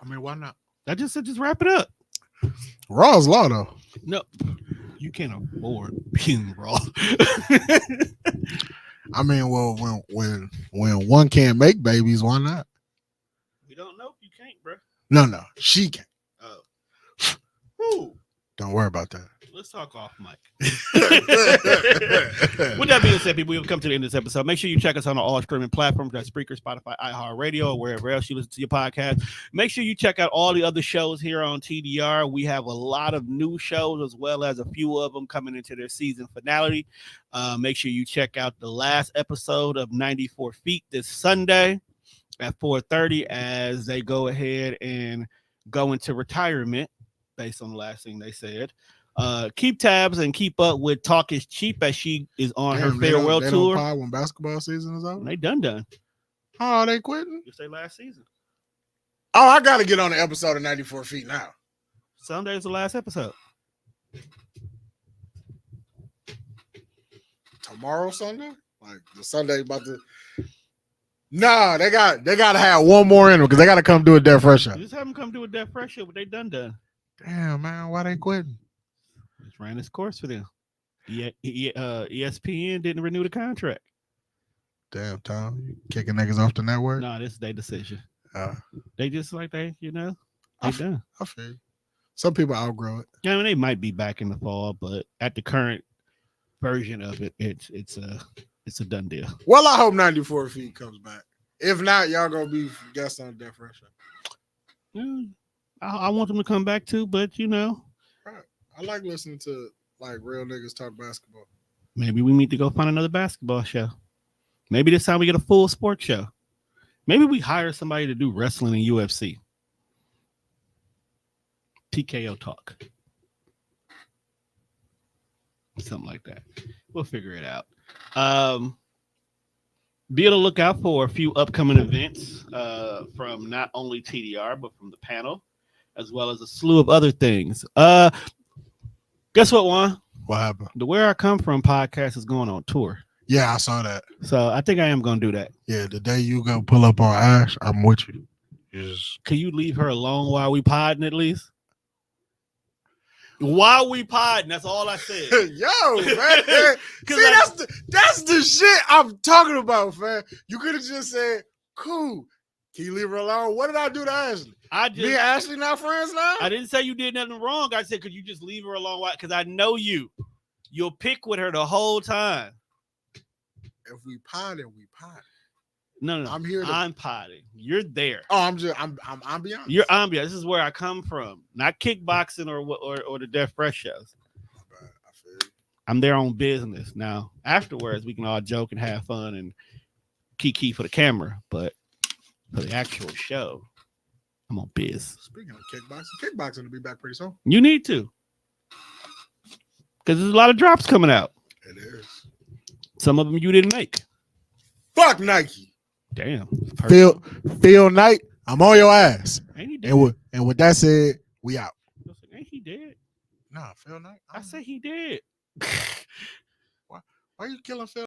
I mean, why not? I just said just wrap it up. Raw's law though. No, you can't afford being raw. I mean, well, when one can't make babies, why not? We don't know if you can't, bro. No, she can. Oh. Whew. Don't worry about that. Let's talk off mic. With that being said, people, we've come to the end of this episode. Make sure you check us on all streaming platforms. That's Spreaker, Spotify, iHeartRadio, or wherever else you listen to your podcast. Make sure you check out all the other shows here on TDR. We have a lot of new shows as well as a few of them coming into their season finale. Make sure you check out the last episode of 94 Feet this Sunday at 4:30 as they go ahead and go into retirement based on the last thing they said. Keep tabs and keep up with Talk Is Cheap as she is on her farewell tour. When basketball season is over, They done. Oh, they quitting? Just say last season. Oh, I got to get on the episode of 94 Feet now. Sunday is the last episode. Tomorrow, Sunday? Like the Sunday about to. Nah, they got to have one more in them because they got to come do a DefFresh show. Just have them come do a DefFresh show, but they done. Damn, man, why they quitting? Just ran its course for them. ESPN didn't renew the contract. Damn, Tom, you kicking niggas off the network? No, this is their decision. I They just like they done. feel you. Some people outgrow it. Yeah, I mean, they might be back in the fall, but at the current version of it, it's a done deal. Well, I hope 94 Feet comes back. If not, y'all gonna be guests on the DefFresh show. I want them to come back too, but I like listening to like real niggas talk basketball. maybe we need to go find another basketball show. Maybe this time we get a full sports show. Maybe we hire somebody to do wrestling and UFC. TKO talk. Something like that. We'll figure it out. Be on the lookout for a few upcoming events from not only TDR, but from the panel, as well as a slew of other things. Guess what, Wonne? What happened? The Where I Come From podcast is going on tour. Yeah, I saw that. So I think I am going to do that. Yeah, the day you go pull up on Ash, I'm with you. Can you leave her alone while we podding at least? While we podding, that's all I said. Yo, man. See, that's the shit I'm talking about, man. You could have just said, cool. Can you leave her alone? What did I do to Ashley? Me and Ashley not friends now? I didn't say you did nothing wrong. I said, could you just leave her alone? Because I know you. You'll pick with her the whole time. If we potted, we potted. No. I'm here. I'm potting. You're there. Oh, I'm ambiance. You're ambiance. This is where I come from, not kickboxing or the DefFresh shows. I feel you. I'm there on business. Now, afterwards, we can all joke and have fun and kiki for the camera, but for the actual show, I'm on biz. Speaking of kickboxing will be back pretty soon. You need to, because there's a lot of drops coming out. It is. Some of them you didn't make. Fuck Nike. Damn. Phil Knight, I'm on your ass. Ain't he dead? And with that said, we out. Ain't he dead? Nah, Phil Knight. I say he dead. Why are you killing Phil?